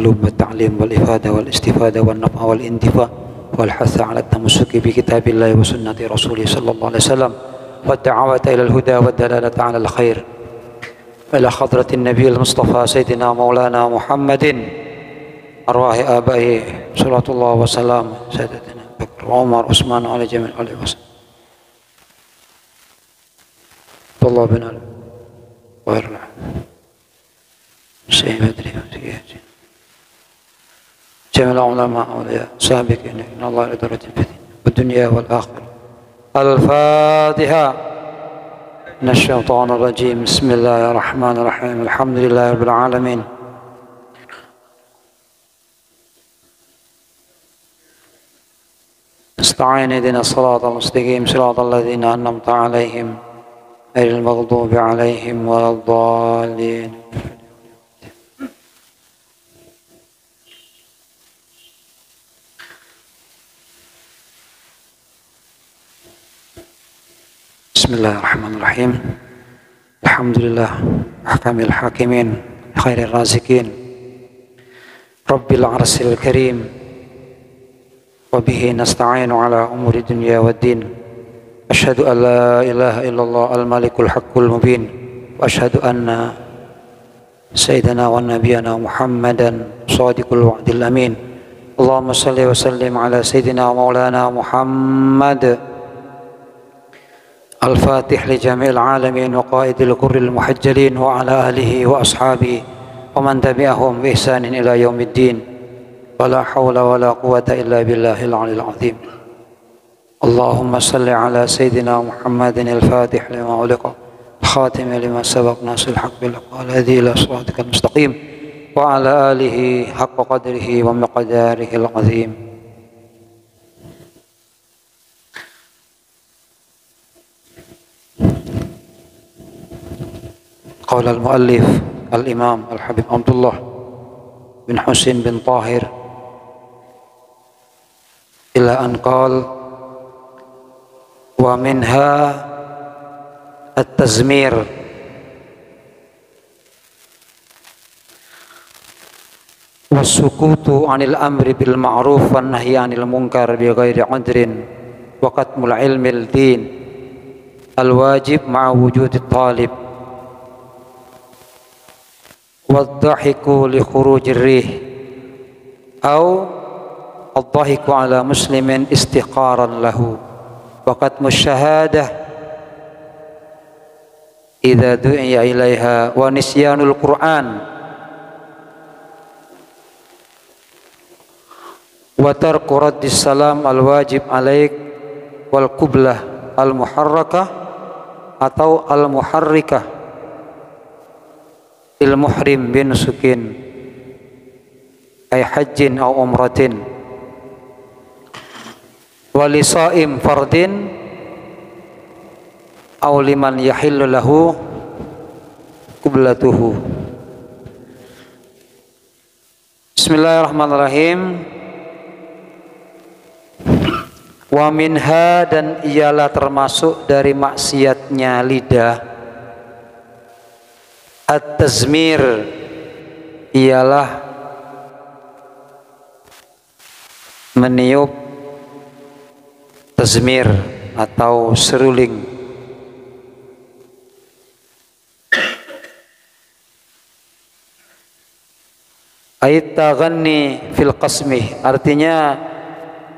التعلم والتعليم والإفادة والاستفادة والنفع والانتفاع والحث على التمسك بكتاب الله وسنة رسوله صلى الله عليه وسلم والدعوة إلى الهدى والدلالة على الخير إلى حضرة النبي المصطفى سيدنا مولانا محمد أرواح آبائه صلوات الله وسلام سيدنا بكر وعمر عثمان على جميع آله وسلم الله بن غير سيد بدري جميع العلماء أولياء سابقين إن الله لدرجة في الدنيا والآخرة. الفاتحة من الشيطان الرجيم. بسم الله الرحمن الرحيم. الحمد لله رب العالمين. استعين اهدنا الصراط المستقيم صراط الذين أنعمت عليهم غير المغضوب عليهم ولا الضالين. بسم الله الرحمن الرحيم. الحمد لله أحكم الحاكمين خير الرازقين رب العرش الكريم وبه نستعين على أمور الدنيا والدين. أشهد أن لا إله إلا الله الملك الحق المبين وأشهد أن سيدنا ونبينا محمدا صادق الوعد الأمين. اللهم صل وسلم على سيدنا مولانا محمد الفاتح لجميع العالمين وقائد الكر المحجلين وعلى آله وأصحابه ومن تبعهم بإحسان إلى يوم الدين. ولا حول ولا قوة إلا بالله العلي العظيم. اللهم صل على سيدنا محمد الفاتح لما أغلق الخاتم لما سبق ناصر الحق بالحق والهدي إلى صراطك المستقيم وعلى آله حق قدره ومقداره العظيم. قال المؤلف الإمام الحبيب عبد الله بن حسين بن طاهر إلى أن قال ومنها التزمير والسكوت عن الأمر بالمعروف والنهي عن المنكر بغير عذر وكتم العلم الدين الواجب مع وجود الطالب والضحك لخروج الريح أو الضحك على مسلم استحقارا له وكتم الشهادة إذا دعي إليها ونسيان القرآن وترك رد السلام الواجب عليك والقبلة المحركة أو المحركة المحرم بنسك أي حج أو عمرة ولصائم فرد أو لمن يحل له قبلته. Bismillahirrahmanirrahim. Wa minha, dan ialah termasuk dari maksiatnya lidah, at-tazmir, ialah meniup tazmir atau seruling. Ayat taghanni fil qasmi, artinya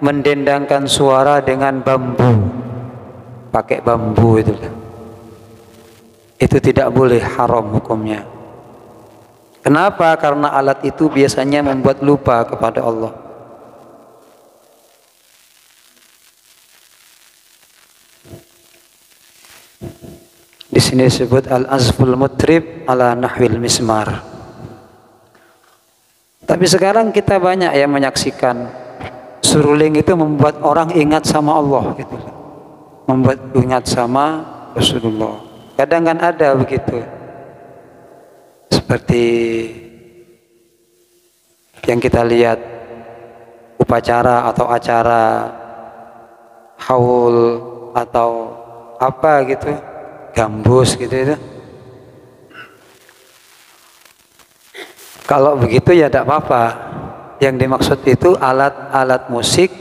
mendendangkan suara dengan bambu, pakai bambu itu. Itu tidak boleh, haram hukumnya. Kenapa? Karena alat itu biasanya membuat lupa kepada Allah. Di sini disebut al-azful mutrib ala nahwil mismar. Tapi sekarang kita banyak yang menyaksikan seruling itu membuat orang ingat sama Allah gitu. Membuat ingat sama Rasulullah. Kadang kan ada begitu. Seperti yang kita lihat upacara atau acara haul atau apa gitu, gambus gitu itu. Kalau begitu ya tidak apa-apa. Yang dimaksud itu alat-alat musik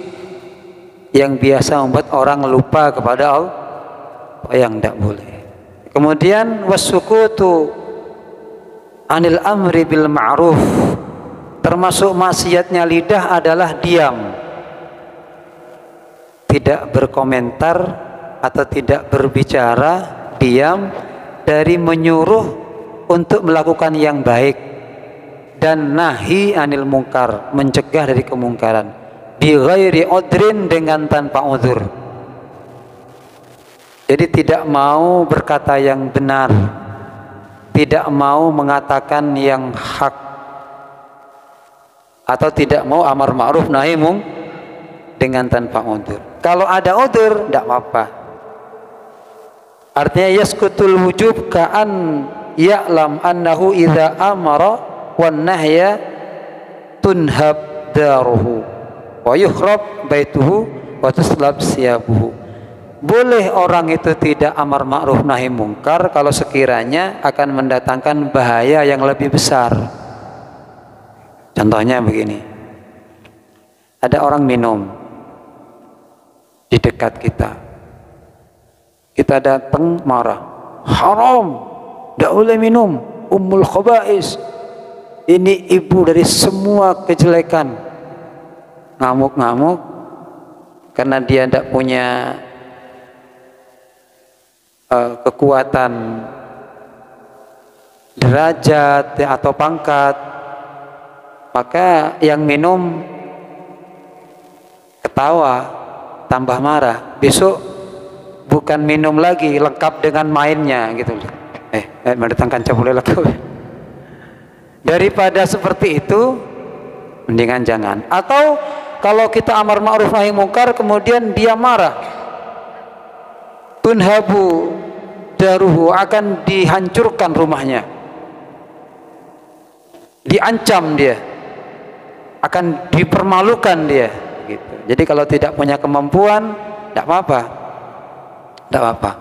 yang biasa membuat orang lupa kepada Allah, yang tidak boleh. Kemudian wasukutu anil amri bil ma'ruf, termasuk maksiatnya lidah adalah diam, tidak berkomentar atau tidak berbicara, diam dari menyuruh untuk melakukan yang baik, dan nahi anil mungkar, mencegah dari kemungkaran, bi ghairi udrin, dengan tanpa uzur. Jadi tidak mau berkata yang benar, tidak mau mengatakan yang hak, atau tidak mau amar ma'ruf nahi mungkar dengan tanpa uzur. Kalau ada uzur tidak apa-apa. Artinya yaskutul wujub ka'an ya'lam annahu idza amara wan nahya tunhab daruhu wa yukhrab baituhu wa tuslab siyabuhu. Boleh orang itu tidak amar ma'ruf nahi mungkar kalau sekiranya akan mendatangkan bahaya yang lebih besar. Contohnya begini, ada orang minum di dekat kita, kita datang marah, haram, tidak boleh minum, ummul khaba'is, ini ibu dari semua kejelekan. Ngamuk-ngamuk karena dia tidak punya kekuatan derajat atau pangkat, maka yang minum ketawa, tambah marah, besok bukan minum lagi, lengkap dengan mainnya gitu. Mendatangkan cabulai lagi. Daripada seperti itu, mendingan jangan. Atau kalau kita amar ma'ruf nahi mungkar kemudian dia marah, tunhabu daruhu, akan dihancurkan rumahnya, diancam dia, akan dipermalukan dia gitu. Jadi kalau tidak punya kemampuan tidak apa-apa, tidak apa-apa.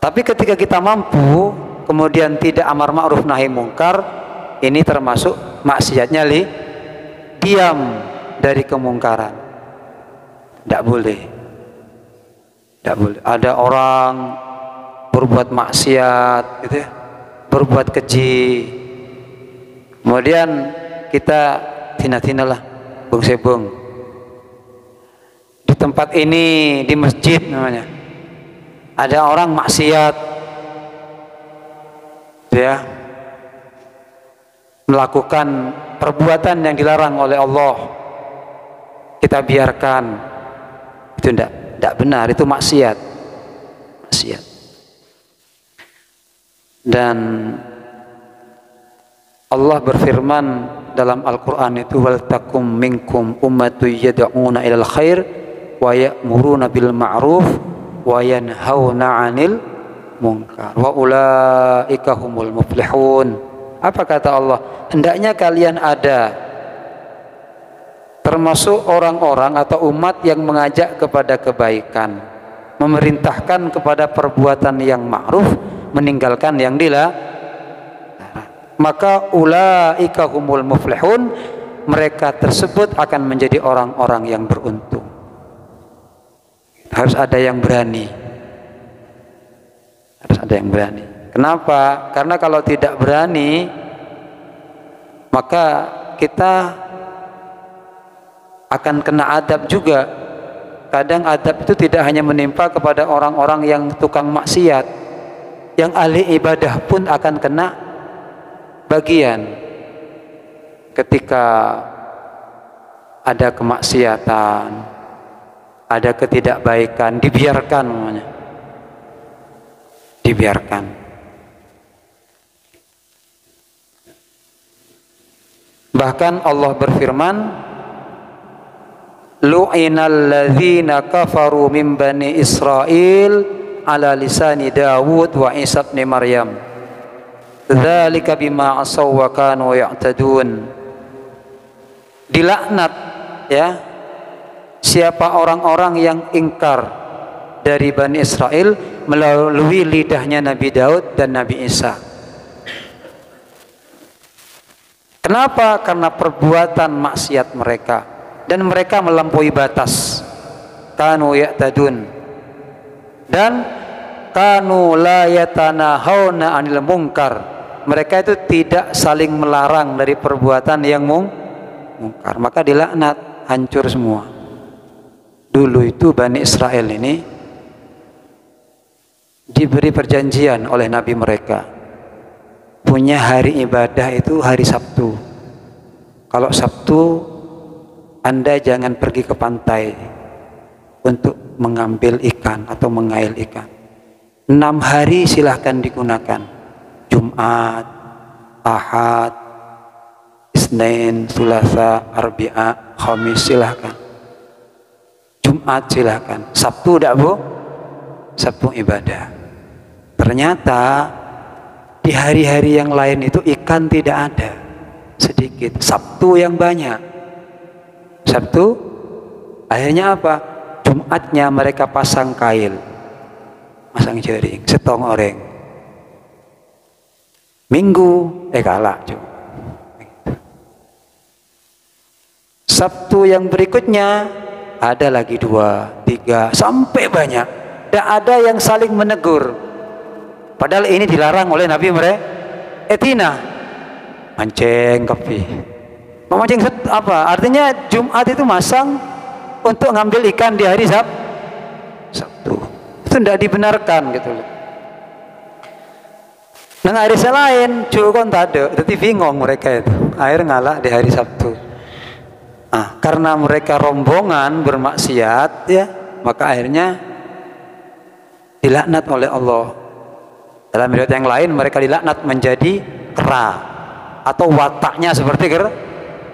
Tapi ketika kita mampu kemudian tidak amar ma'ruf nahi mungkar, ini termasuk maksiatnya diam dari kemungkaran. Tidak boleh, tidak boleh. Ada orang berbuat maksiat gitu ya, berbuat keji, kemudian kita tina-tinalah bung sebung di tempat ini, di masjid namanya, ada orang maksiat ya, melakukan perbuatan yang dilarang oleh Allah, kita biarkan, itu tidak benar, itu maksiat. Dan Allah berfirman dalam Al-Quran itu, wal takum minkum ummatu yad'una ilal khair wa ya'muruna bil ma'ruf wa yanhauna 'anil munkar wa ulaika humul muflihun. Apa kata Allah? Hendaknya kalian ada termasuk orang-orang atau umat yang mengajak kepada kebaikan, memerintahkan kepada perbuatan yang ma'ruf, meninggalkan yang dilarang. Maka ulaika humul muflihun, mereka tersebut akan menjadi orang-orang yang beruntung. Harus ada yang berani. Harus ada yang berani. Kenapa? Karena kalau tidak berani, maka kita akan kena adab juga. Kadang adab itu tidak hanya menimpa kepada orang-orang yang tukang maksiat, yang ahli ibadah pun akan kena bagian. Ketika ada kemaksiatan, ada ketidakbaikan, dibiarkan namanya, dibiarkan. Bahkan Allah berfirman, lu'inal ladzina kafaru min bani Israil ala lisani Dawud wa Isa ibn Maryam dzalika bima asaw wa kanu ya'tadun. Dilaknat ya siapa orang-orang yang ingkar dari Bani Israel melalui lidahnya Nabi Daud dan Nabi Isa. Kenapa? Karena perbuatan maksiat mereka, dan mereka melampaui batas. Kanu ya'tadun, dan kanu la yatanahawna 'anil munkar. Mereka itu tidak saling melarang dari perbuatan yang mungkar, maka dilaknat, hancur semua. Dulu itu Bani Israel ini diberi perjanjian oleh Nabi mereka, punya hari ibadah itu hari Sabtu. Kalau Sabtu Anda jangan pergi ke pantai untuk mengambil ikan atau mengail ikan. 6 hari silahkan digunakan. Jumat, Ahad, Isnin, Selasa, Arbi'a, Khamis silahkan. Jumat silahkan. Sabtu tidak, Bu? Sabtu ibadah. Ternyata di hari-hari yang lain itu ikan tidak ada, sedikit. Sabtu yang banyak. Sabtu akhirnya apa? Jumatnya mereka pasang kail, pasang jaring, setong oreng. Minggu kalah juga. Sabtu yang berikutnya ada lagi 2, 3 sampai banyak. Tidak ada yang saling menegur. Padahal ini dilarang oleh Nabi mereka. Etina mancing kopi. Memancing apa? Artinya Jumat itu masang untuk ngambil ikan di hari Sabtu. Itu tidak dibenarkan gitu loh. Nah hari selain juga tak ada, jadi bingung mereka itu. Akhir ngalah di hari Sabtu. Nah, karena mereka rombongan bermaksiat ya, maka akhirnya dilaknat oleh Allah. Dalam riwayat yang lain mereka dilaknat menjadi kera atau wataknya seperti kera.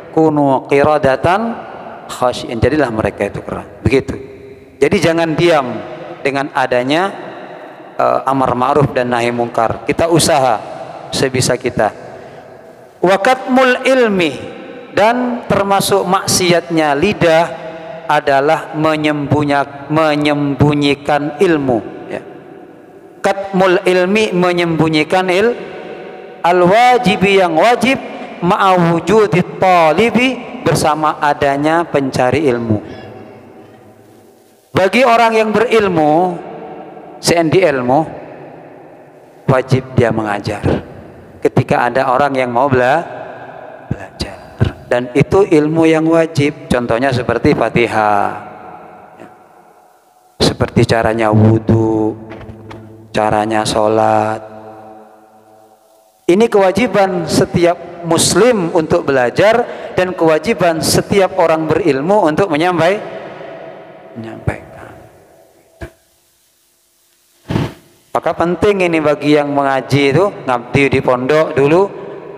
Kunu qiradatan khasyin, jadilah mereka itu kera. Begitu. Jadi jangan diam dengan adanya amar ma'ruf dan nahi mungkar. Kita usaha sebisa kita. Wa katmul ilmi, dan termasuk maksiatnya lidah adalah menyembunyikan ilmu ya. Katmul ilmi, menyembunyikan al-wajibi, yang wajib, ma'awujudit talibi, bersama adanya pencari ilmu. Bagi orang yang berilmu, sendi ilmu, wajib dia mengajar ketika ada orang yang mau belajar, dan itu ilmu yang wajib. Contohnya seperti Fatihah, seperti caranya wudhu, caranya sholat. Ini kewajiban setiap muslim untuk belajar, dan kewajiban setiap orang berilmu untuk menyampaikan. Maka penting ini bagi yang mengaji itu, ngabdi di pondok dulu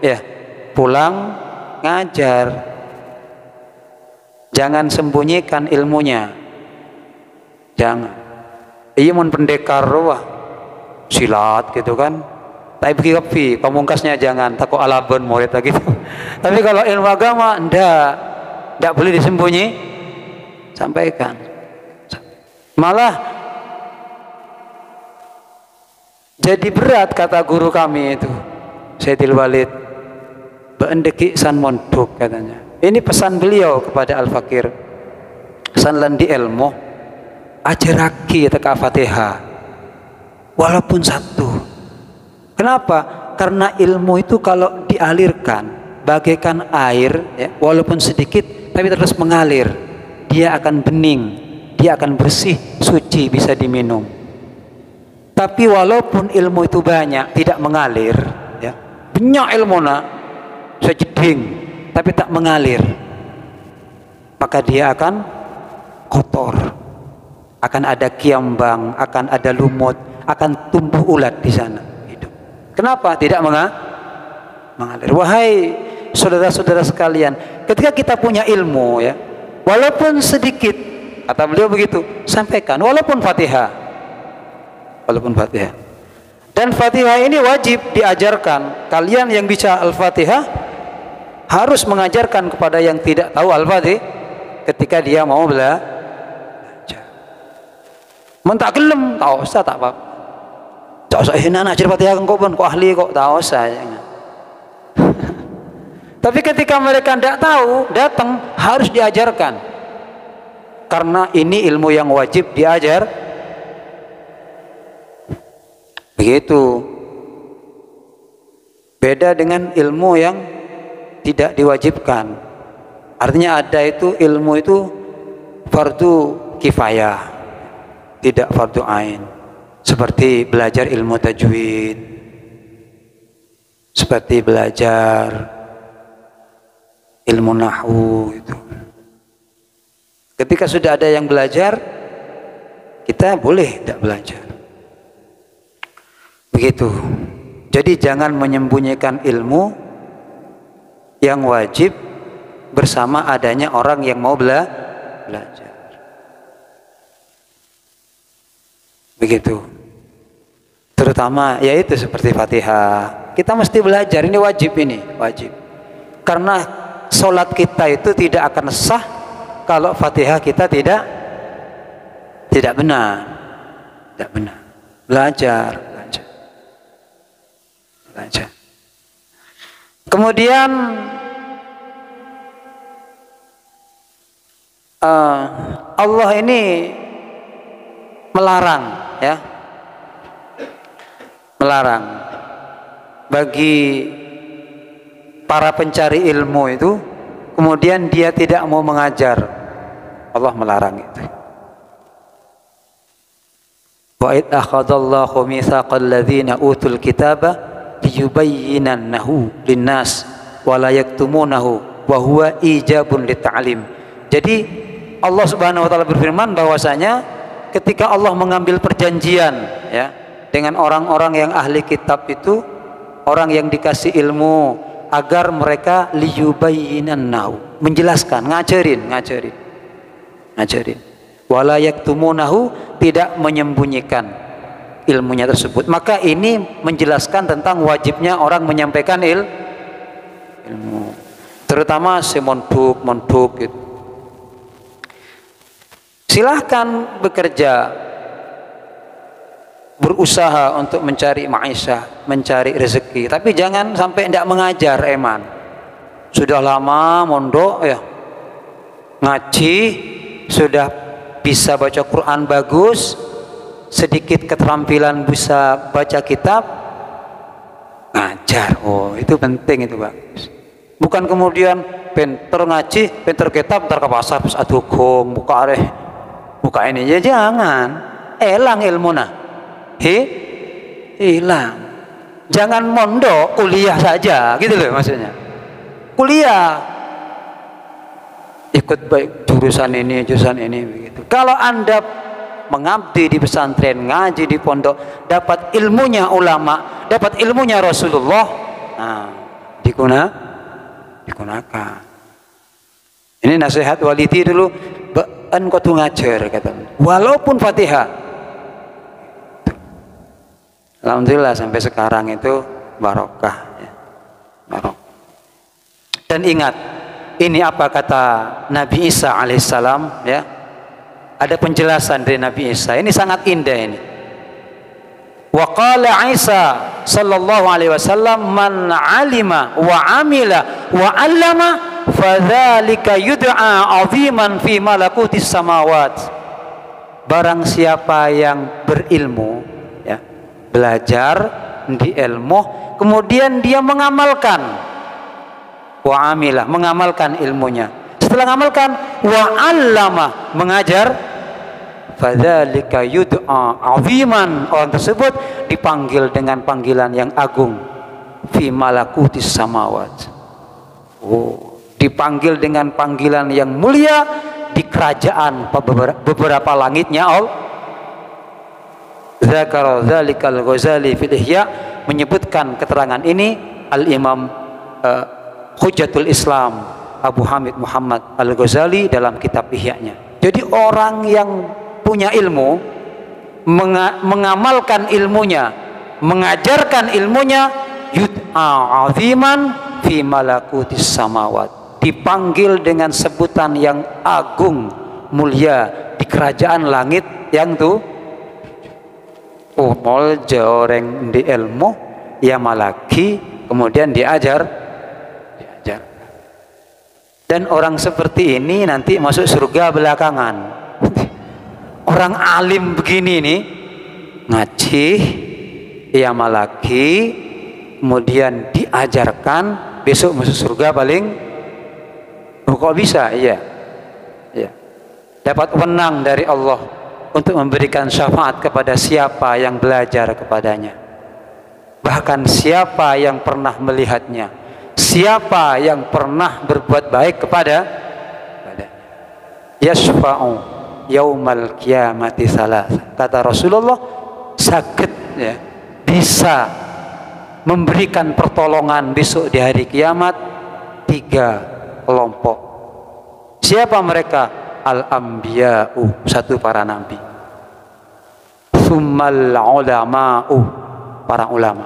ya, pulang ngajar. Jangan sembunyikan ilmunya. Jangan. Iya mun pendekar wah silat gitu kan. Tapi pergi kopi, pamungkasnya jangan, takut alaban murid lagi gitu. Tapi kalau ilmu agama ndak boleh disembunyi, sampaikan. Malah jadi berat, kata guru kami itu, Sayyidil Walid Ba'endeki san mondok katanya. Ini pesan beliau kepada Al-Fakir. San landi ilmu ajaraki teka Fatihah walaupun satu. Kenapa? Karena ilmu itu kalau dialirkan bagaikan air ya, walaupun sedikit tapi terus mengalir, dia akan bening, dia akan bersih, suci, bisa diminum. Tapi walaupun ilmu itu banyak, tidak mengalir ya, banyak ilmu sejeding tapi tak mengalir, maka dia akan kotor, akan ada kiambang, akan ada lumut, akan tumbuh ulat di sana. Kenapa tidak mengalir? Wahai saudara-saudara sekalian, ketika kita punya ilmu ya, walaupun sedikit, kata beliau begitu, sampaikan walaupun Fatihah. Dan Fatihah ini wajib diajarkan. Kalian yang bisa Al-Fatihah harus mengajarkan kepada yang tidak tahu Al-Fatihah ketika dia mau belajar. Mentak gelem, tahu usah tak apa. Tak usah anak ajar Fatihah kok pun kok ahli kok, tahu usah. Tapi ketika mereka tidak tahu, datang harus diajarkan. Karena ini ilmu yang wajib diajar. Begitu. Beda dengan ilmu yang tidak diwajibkan. Artinya ada itu ilmu itu fardu kifayah, tidak fardu ain. Seperti belajar ilmu tajwid, seperti belajar ilmu nahwu itu. Ketika sudah ada yang belajar, kita boleh tidak belajar. Begitu. Jadi jangan menyembunyikan ilmu yang wajib bersama adanya orang yang mau belajar. Begitu. Terutama yaitu seperti Fatihah. Kita mesti belajar, ini wajib ini, wajib. Karena sholat kita itu tidak akan sah kalau Fatihah kita tidak benar. Tidak benar. Belajar. Kemudian Allah ini melarang, ya, melarang bagi para pencari ilmu itu, kemudian dia tidak mau mengajar. Allah melarang itu. Wa id akhadallahu mitsaqal ladzina utul kitaba liyubayyinannahu linnas wa la yaktumunahu wa huwa ijabun lit'alim. Jadi Allah Subhanahu wa taala berfirman bahwasanya ketika Allah mengambil perjanjian, ya, dengan orang-orang yang ahli kitab itu, orang yang dikasih ilmu, agar mereka liyubayyinannahu, menjelaskan, ngajarin. Wala yaktumunahu, tidak menyembunyikan ilmunya tersebut. Maka ini menjelaskan tentang wajibnya orang menyampaikan ilmu, terutama si mondok gitu. Silahkan bekerja, berusaha untuk mencari ma'isyah, mencari rezeki, tapi jangan sampai tidak mengajar. Eman sudah lama mondok, ya, ngaji, sudah bisa baca Quran bagus, sedikit keterampilan bisa baca kitab, ngajar. Oh, itu penting, itu bagus. Bukan kemudian pinter ngaji, pinter kitab, ntar ke pasar terus adukung buka ini, ya jangan. Elang ilmuna, hilang. Jangan mondok, kuliah saja, gitu loh maksudnya. Kuliah, ikut baik jurusan ini begitu. Kalau Anda mengabdi di pesantren, ngaji di pondok, dapat ilmunya ulama, dapat ilmunya Rasulullah, nah, digunakan. Ini nasihat walidi dulu, kau tuh ngajar, kata, walaupun Fatihah. Alhamdulillah sampai sekarang itu barokah, ya. Barokah. Dan ingat, ini apa kata Nabi Isa alaihissalam, ya. Ada penjelasan dari Nabi Isa. Ini sangat indah ini. Wa qala Isa sallallahu alaihi wasallam, man alima wa amila wa 'allama fadzalika yud'a 'aziman fi malakutis samawat. Barang siapa yang berilmu, ya, belajar di ilmu, kemudian dia mengamalkan, wa amila, mengamalkan ilmunya. Setelah mengamalkan, wa 'allama, mengajar, fadzalika yud'a 'aziman, orang tersebut dipanggil dengan panggilan yang agung, fi malakutis samawat. Oh, dipanggil dengan panggilan yang mulia di kerajaan beberapa langitnya Allah. Zakara dzalikal Ghazali fil Ihya, menyebutkan keterangan ini Al-Imam Hujjatul Islam Abu Hamid Muhammad Al-Ghazali dalam kitab Ihya-nya. Jadi orang yang punya ilmu, mengamalkan ilmunya, mengajarkan ilmunya, yud'a 'aziman fi malakutis samawat, dipanggil dengan sebutan yang agung, mulia di kerajaan langit yang tuh. Oh, molja orang di ilmu, ya malaki, kemudian diajar. Dan orang seperti ini nanti masuk surga belakangan. Orang alim begini nih, ngaji, iamal lagi, kemudian diajarkan, besok masuk surga paling, kok bisa? Iya. Dapat wewenang dari Allah untuk memberikan syafaat kepada siapa yang belajar kepadanya, bahkan siapa yang pernah melihatnya, siapa yang pernah berbuat baik kepada yashfa'u yaumal qiyamati salas. Kata Rasulullah, sakit ya, bisa memberikan pertolongan besok di hari kiamat 3 kelompok. Siapa mereka? Al-anbiya'u, satu para nabi, tsummal ulama'u, para ulama.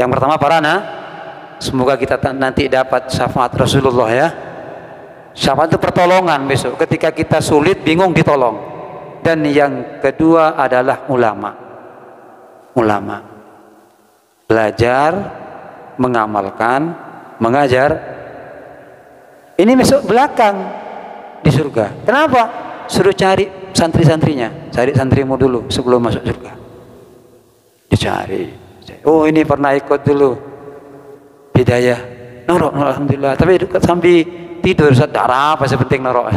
Yang pertama para semoga kita nanti dapat syafaat Rasulullah ya. Syafaat itu pertolongan besok ketika kita sulit, bingung, ditolong. Dan yang kedua adalah ulama. Ulama belajar, mengamalkan, mengajar. Ini besok belakang di surga. Kenapa? Suruh cari santri-santrinya, cari santrimu dulu sebelum masuk surga. Dicari. Oh, ini pernah ikut dulu hidayah. Norok, alhamdulillah. Tapi sambil tidur, darah apa sepenting norok.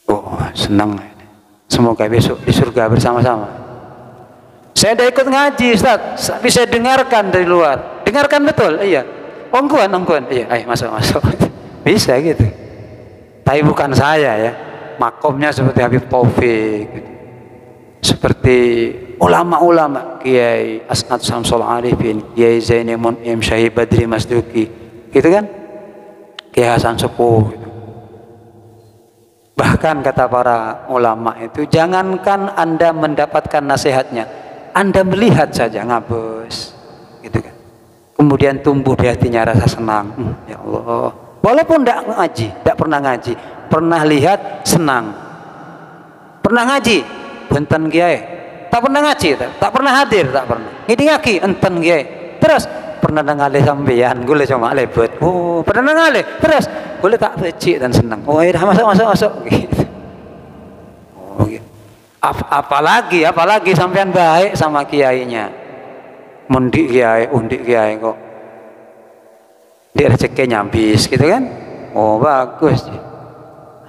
Oh, senang. Semoga besok di surga bersama-sama. Saya udah ikut ngaji, Ustaz. Tapi saya dengarkan dari luar. Dengarkan betul, iya. Ongkuan. Iya, ayo masuk. Bisa gitu. Tapi bukan saya ya. Makomnya seperti Habib Taufik, seperti ulama-ulama, Kiai As'ad Syamsul Arifin, Kiai Zaini Mun'im, Syahid Badri Masduki, gitu kan? Kiai Hasan Sepuh gitu. Bahkan kata para ulama itu, jangankan Anda mendapatkan nasihatnya, Anda melihat saja ngabus, gitu kan? Kemudian tumbuh di hatinya rasa senang. Ya Allah, walaupun tidak ngaji, tidak pernah ngaji, pernah lihat senang. Pernah ngaji, enten kiai. Tak pernah ngaji, tak pernah hadir, tak pernah. Ngidi ngaki, enten kiai. Terus pernah ngalih sampean, gue cuma lebet. Oh, pernah ngalih. Terus gue tak becik dan senang. Oh, ya masuk. Gitu. Oh, gitu. Apalagi sampean baik sama kiainya. Mendik kiai, undik kiai kok. Dia rezeki nyambis gitu kan? Oh, bagus.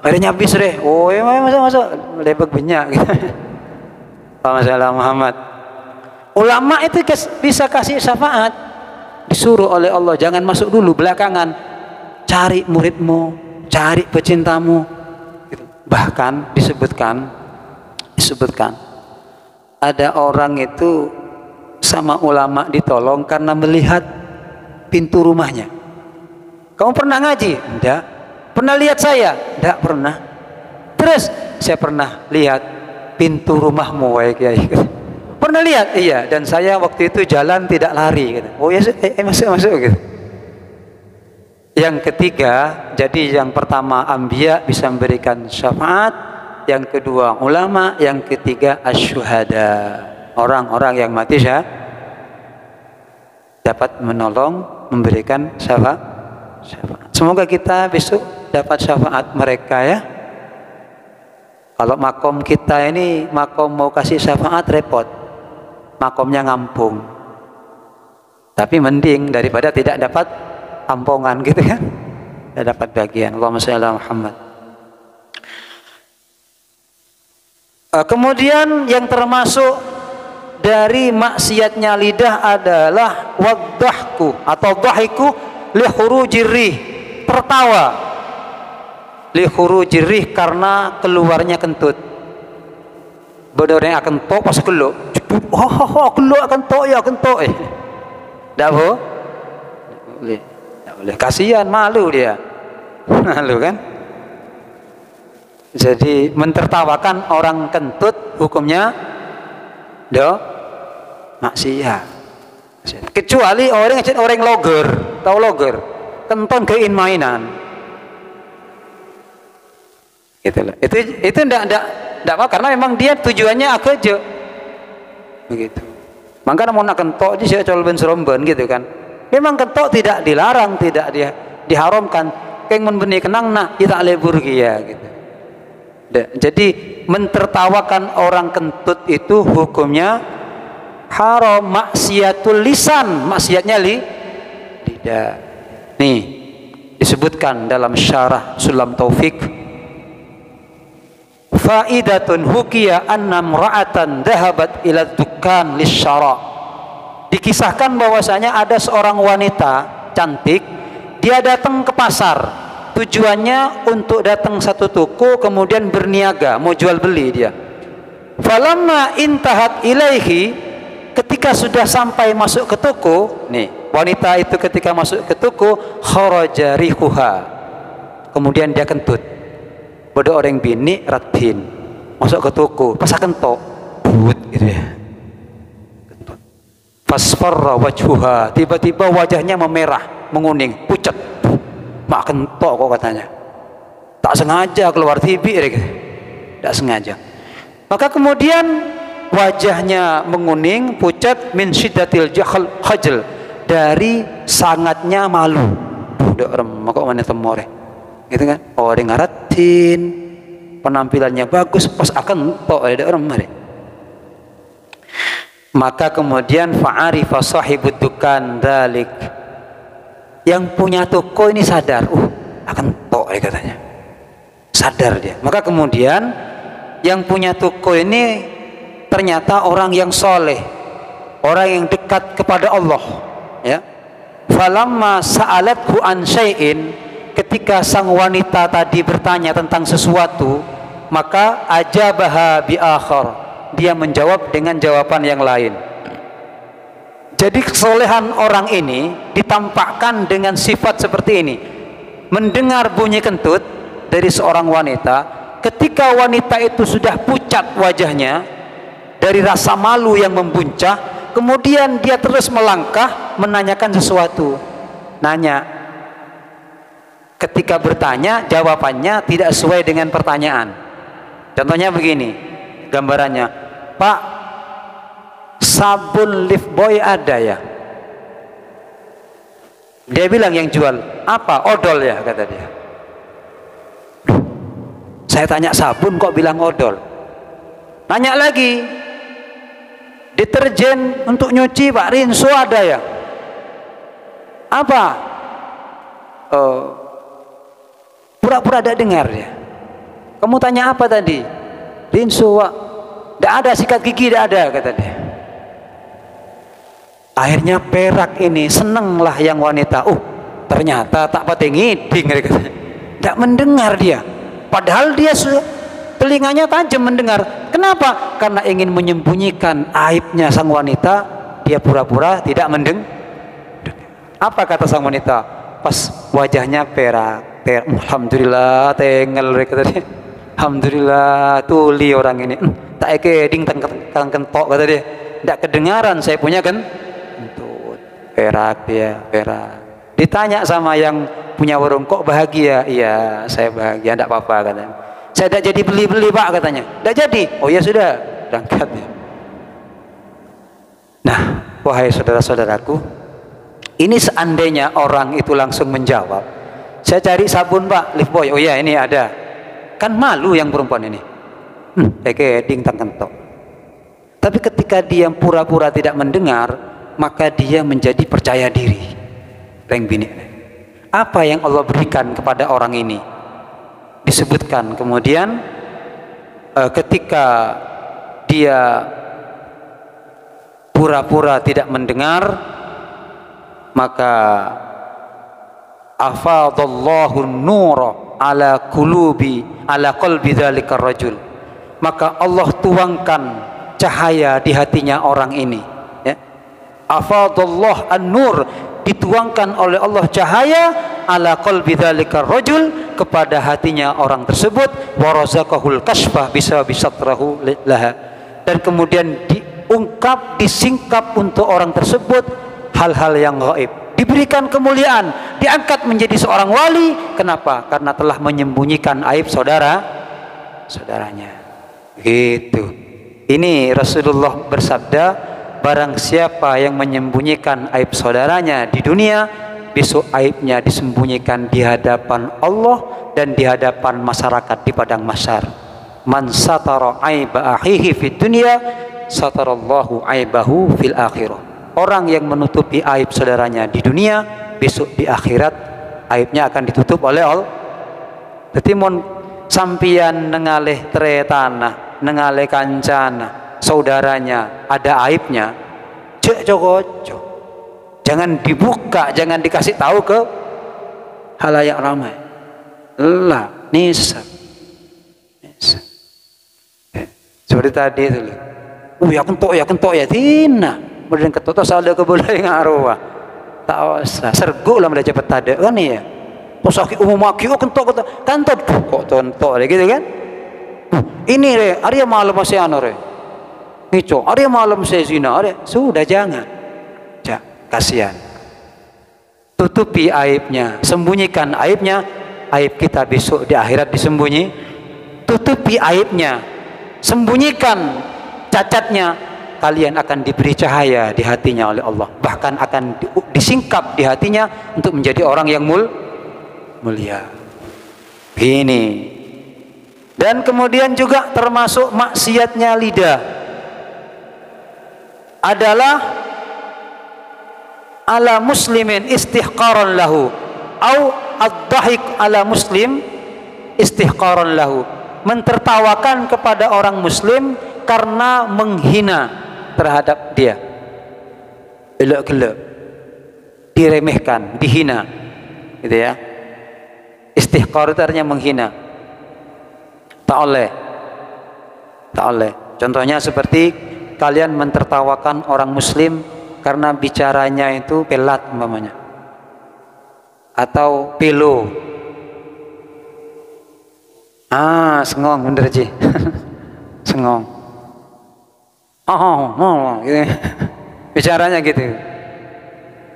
Ada nyambis deh. Oh, ya masuk. Lebek banyak gitu. Masalah Muhammad. Ulama itu bisa kasih syafaat. Disuruh oleh Allah, jangan masuk dulu, belakangan. Cari muridmu, cari pecintamu. Gitu. Bahkan disebutkan ada orang itu sama ulama ditolong karena melihat pintu rumahnya. Kamu pernah ngaji? Enggak. Pernah lihat saya? Enggak pernah. Terus saya pernah lihat pintu rumahmu, wahai kiai. Pernah lihat? Iya. Dan saya waktu itu jalan tidak lari. Oh ya, masuk gitu. Yang ketiga, jadi yang pertama anbiya bisa memberikan syafaat, yang kedua ulama, yang ketiga asyuhada. Orang-orang yang mati dapat menolong, memberikan syafaat. Semoga kita besok dapat syafaat mereka ya. Kalau makom kita ini makom mau kasih syafaat repot, makomnya ngampung. Tapi mending daripada tidak dapat ampongan gitu kan, tidak dapat bagian. Allahumma shalli ala Muhammad. Kemudian yang termasuk dari maksiatnya lidah adalah wadhahku atau dhahiku li khurujirih, tertawa li khurujirih karena keluarnya kentut. Bodornya akan tok pas keluk. Keluk akan tok ya kentut. Enggak boleh. Enggak boleh. Kasihan, malu dia. Malu kan? Jadi mentertawakan orang kentut hukumnya maksiat. Kecuali orang loger, tahu loger, kenton kein mainan. Itulah. Itu enggak apa karena memang dia tujuannya akejo. Begitu. Maka mau nak kentok di saya colben seromben gitu kan. Memang kentok tidak dilarang, tidak diharamkan. Keng mun benih kenang nak kita lebur ya gitu. Jadi mentertawakan orang kentut itu hukumnya haram, maksiatul lisan, maksiatnya lidah. Nih disebutkan dalam syarah Sulam Taufik, faidatun hukiya anna mra'atan dhahabat ila dukkan lisyara. Dikisahkan bahwasanya ada seorang wanita cantik, dia datang ke pasar. Tujuannya untuk datang satu toko kemudian berniaga, mau jual beli dia. Falamma intahat ilaihi, ketika sudah sampai masuk ke toko, nih wanita itu ketika masuk ke toko, kharaja rihuha, kemudian dia kentut. Bodoh orang bini ratin masuk ke toko, pas kentok, but gitu ya. Kentut. Fasfarra wajhuha, tiba-tiba wajahnya memerah, menguning, pucat. Mak kentok kok katanya. Tak sengaja keluar TV gitu. Tak sengaja. Maka kemudian wajahnya menguning, pucat min syiddatil khajl, dari sangatnya malu. Budak remah kok mana temore. Gitu kan? Oh, dia ngaratin, penampilannya bagus, pas akan tok ada remah deh. Maka kemudian fa'arifa sahibud dukan dalik, yang punya toko ini sadar, akan tok katanya, sadar dia. Maka kemudian yang punya toko ini ternyata orang yang soleh, orang yang dekat kepada Allah, ya. Falamma sa'alathu an syai'in, ketika sang wanita tadi bertanya tentang sesuatu, maka ajabaha bi akhar, dia menjawab dengan jawaban yang lain. Jadi kesolehan orang ini ditampakkan dengan sifat seperti ini. Mendengar bunyi kentut dari seorang wanita, ketika wanita itu sudah pucat wajahnya dari rasa malu yang membuncah, kemudian dia terus melangkah menanyakan sesuatu. Nanya. Ketika bertanya, jawabannya tidak sesuai dengan pertanyaan. Contohnya begini, gambarannya, Pak, sabun Lifebuoy ada ya? Dia bilang yang jual, apa? Odol ya, kata dia. Saya tanya sabun kok bilang odol. Tanya lagi, deterjen untuk nyuci Pak, Rinso ada ya? Apa? Pura-pura tidak dengar dia. Kamu tanya apa tadi? Rinso Pak. Tidak ada, sikat gigi tidak ada, kata dia. Akhirnya perak ini, senenglah yang wanita. Ternyata tak pateng ngiding, tidak mendengar dia. Padahal dia telinganya tajam mendengar. Kenapa? Karena ingin menyembunyikan aibnya sang wanita, dia pura-pura tidak mendengar. Apa kata sang wanita? Pas wajahnya perak. Alhamdulillah, tengel, kata dia. Alhamdulillah, tuli orang ini. Tak ekeding tang kentok, kata dia. Tidak kedengaran saya punya kan? Perak dia, perak. Ditanya sama yang punya warung, kok bahagia? Iya, saya bahagia, tidak apa-apa katanya. Saya tidak jadi beli-beli Pak, katanya. Tidak jadi? Oh ya sudah, berangkat ya. Nah, wahai saudara-saudaraku, ini seandainya orang itu langsung menjawab, saya cari sabun Pak, Lifebuoy. Oh ya ini ada. Kan malu yang perempuan ini. Ding tang kentok. Tapi ketika dia pura-pura tidak mendengar, maka dia menjadi percaya diri. Reng bini. Apa yang Allah berikan kepada orang ini? Disebutkan kemudian ketika dia pura-pura tidak mendengar, maka afadallahu nura ala qalbi dzalikar rajul, maka Allah tuangkan cahaya di hatinya orang ini, ya. Afadallah an-nur, dituangkan oleh Allah cahaya ala qalbi dzalikar rajul, kepada hatinya orang tersebut, wa razaqahul kashfa bisababi satrahu laha, dan kemudian diungkap, disingkap untuk orang tersebut hal-hal yang gaib, diberikan kemuliaan, diangkat menjadi seorang wali. Kenapa? Karena telah menyembunyikan aib saudaranya. Gitu. Ini Rasulullah bersabda, barang siapa yang menyembunyikan aib saudaranya di dunia, besok aibnya disembunyikan di hadapan Allah dan di hadapan masyarakat di padang mahsyar. Man satara aiba akhihi fid dunya satarallahu aibahu fil akhirah. Orang yang menutupi aib saudaranya di dunia, besok di akhirat aibnya akan ditutup oleh Allah. Dadi mon sampian nengalih tretana, nengalih kancana, saudaranya ada aibnya, cek jogojo. Jangan dibuka, jangan dikasih tahu ke halayak ramai. Lah, nisab. Seperti tadi itu loh. Ya kentok ya tina. Kemudian ketok saldo ke bola yang arwah. Tak usah. Serguk lah mereka cepet tade kan ya. Terus sakit umum maki kentok kok tontok gitu kan. Ini re, Arya malam masih anu re. Ngico, Arya malam saya zina, Arya sudah jangan. Kasihan. Tutupi aibnya, sembunyikan aibnya. Aib kita besok di akhirat disembunyi. Tutupi aibnya, sembunyikan cacatnya, kalian akan diberi cahaya di hatinya oleh Allah, bahkan akan disingkap di hatinya untuk menjadi orang yang mulia. Gini. Dan kemudian juga termasuk maksiatnya lidah adalah ala muslimin istihqaran lahu au ad-dhahik ala muslim istihqaran lahu, mentertawakan kepada orang muslim karena menghina terhadap dia, elok-elok, diremehkan, dihina, gitu ya. Istihqar itu artinya menghina. Tak oleh. Contohnya seperti kalian mentertawakan orang muslim karena bicaranya itu pelat umpamanya, atau pelo. Sengong bener Ji. Sengong. Gitu. Bicaranya gitu.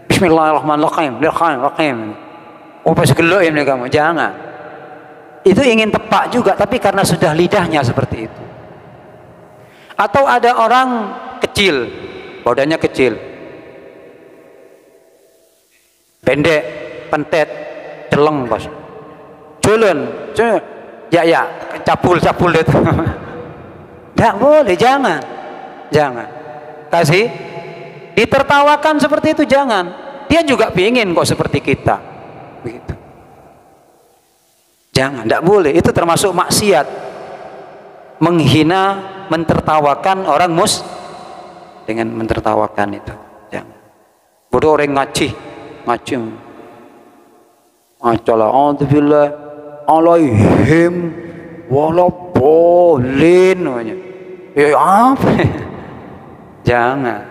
Bismillahirrahmanirrahim. Pas gelok ini kamu, jangan. Itu ingin tepak juga, tapi karena sudah lidahnya seperti itu. Atau ada orang kecil, badannya kecil, pendek, pentet, celeng bos, culun, ya, capul itu. Tidak boleh, jangan. Kasih ditertawakan seperti itu, jangan. Dia juga pingin kok seperti kita, begitu. Jangan, tidak boleh. Itu termasuk maksiat, menghina, mentertawakan orang dengan mentertawakan itu. Jangan. Bodoh orang ngaji. Macalah alhamdulillah alaihim wala bolin. Ya apa? Jangan.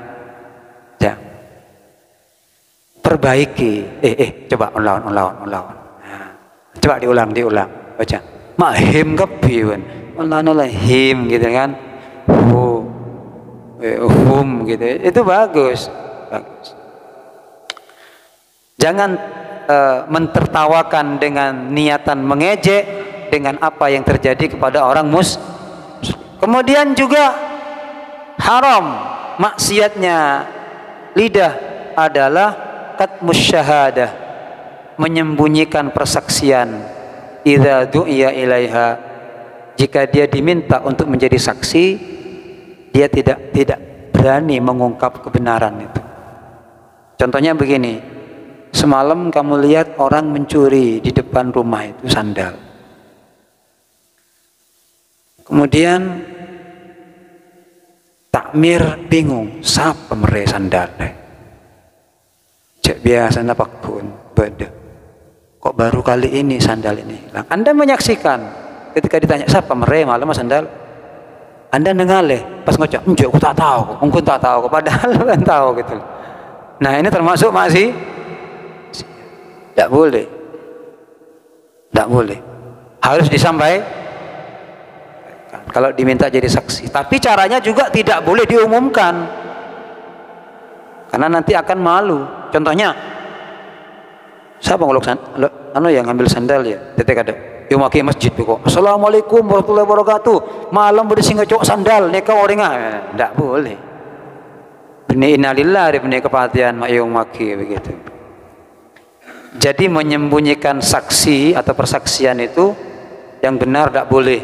Perbaiki. Coba ulang. Coba diulang. Baca. Mahim kepiun. Him gitu kan. Gitu. Itu bagus. Jangan mentertawakan dengan niatan mengejek dengan apa yang terjadi kepada orang Kemudian juga haram maksiatnya lidah adalah katmus syahadah, menyembunyikan persaksian. Idza du'iya ilaiha, jika dia diminta untuk menjadi saksi, dia tidak berani mengungkap kebenaran itu. Contohnya begini, semalam kamu lihat orang mencuri di depan rumah itu sandal. Kemudian takmir bingung, siapa mere sandal? Cek biasa napakun, beda. Kok baru kali ini sandal ini hilang? Anda menyaksikan ketika ditanya siapa mere malam sandal? Anda nengaleh pas ngocok, aku tak tahu, padahal kan tahu gitu. Nah ini termasuk masih tidak boleh, harus disampaikan kalau diminta jadi saksi. Tapi caranya juga tidak boleh diumumkan, karena nanti akan malu. Contohnya, siapa yang ngambil sandal ya? Tetek ada. Yo maki masjid kok. Assalamualaikum warahmatullahi wabarakatuh. Malam bersih ngecok sandal neka orang tidak boleh. Bni innalillah, bni kepatian mayung maki begitu. Jadi menyembunyikan saksi atau persaksian itu yang benar tidak boleh.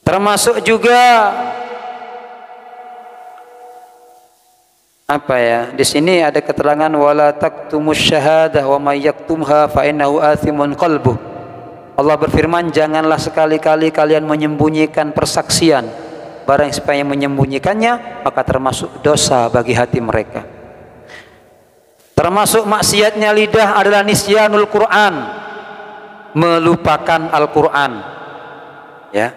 Termasuk juga apa ya? Di sini ada keterangan wala taktumus syahadah wa may yaktumha fa innahu athimun qalbuh. Allah berfirman, janganlah sekali-kali kalian menyembunyikan persaksian. Barang siapa yang menyembunyikannya, maka termasuk dosa bagi hati mereka. Termasuk maksiatnya lidah adalah nisyanul Quran, melupakan Al-Quran, ya.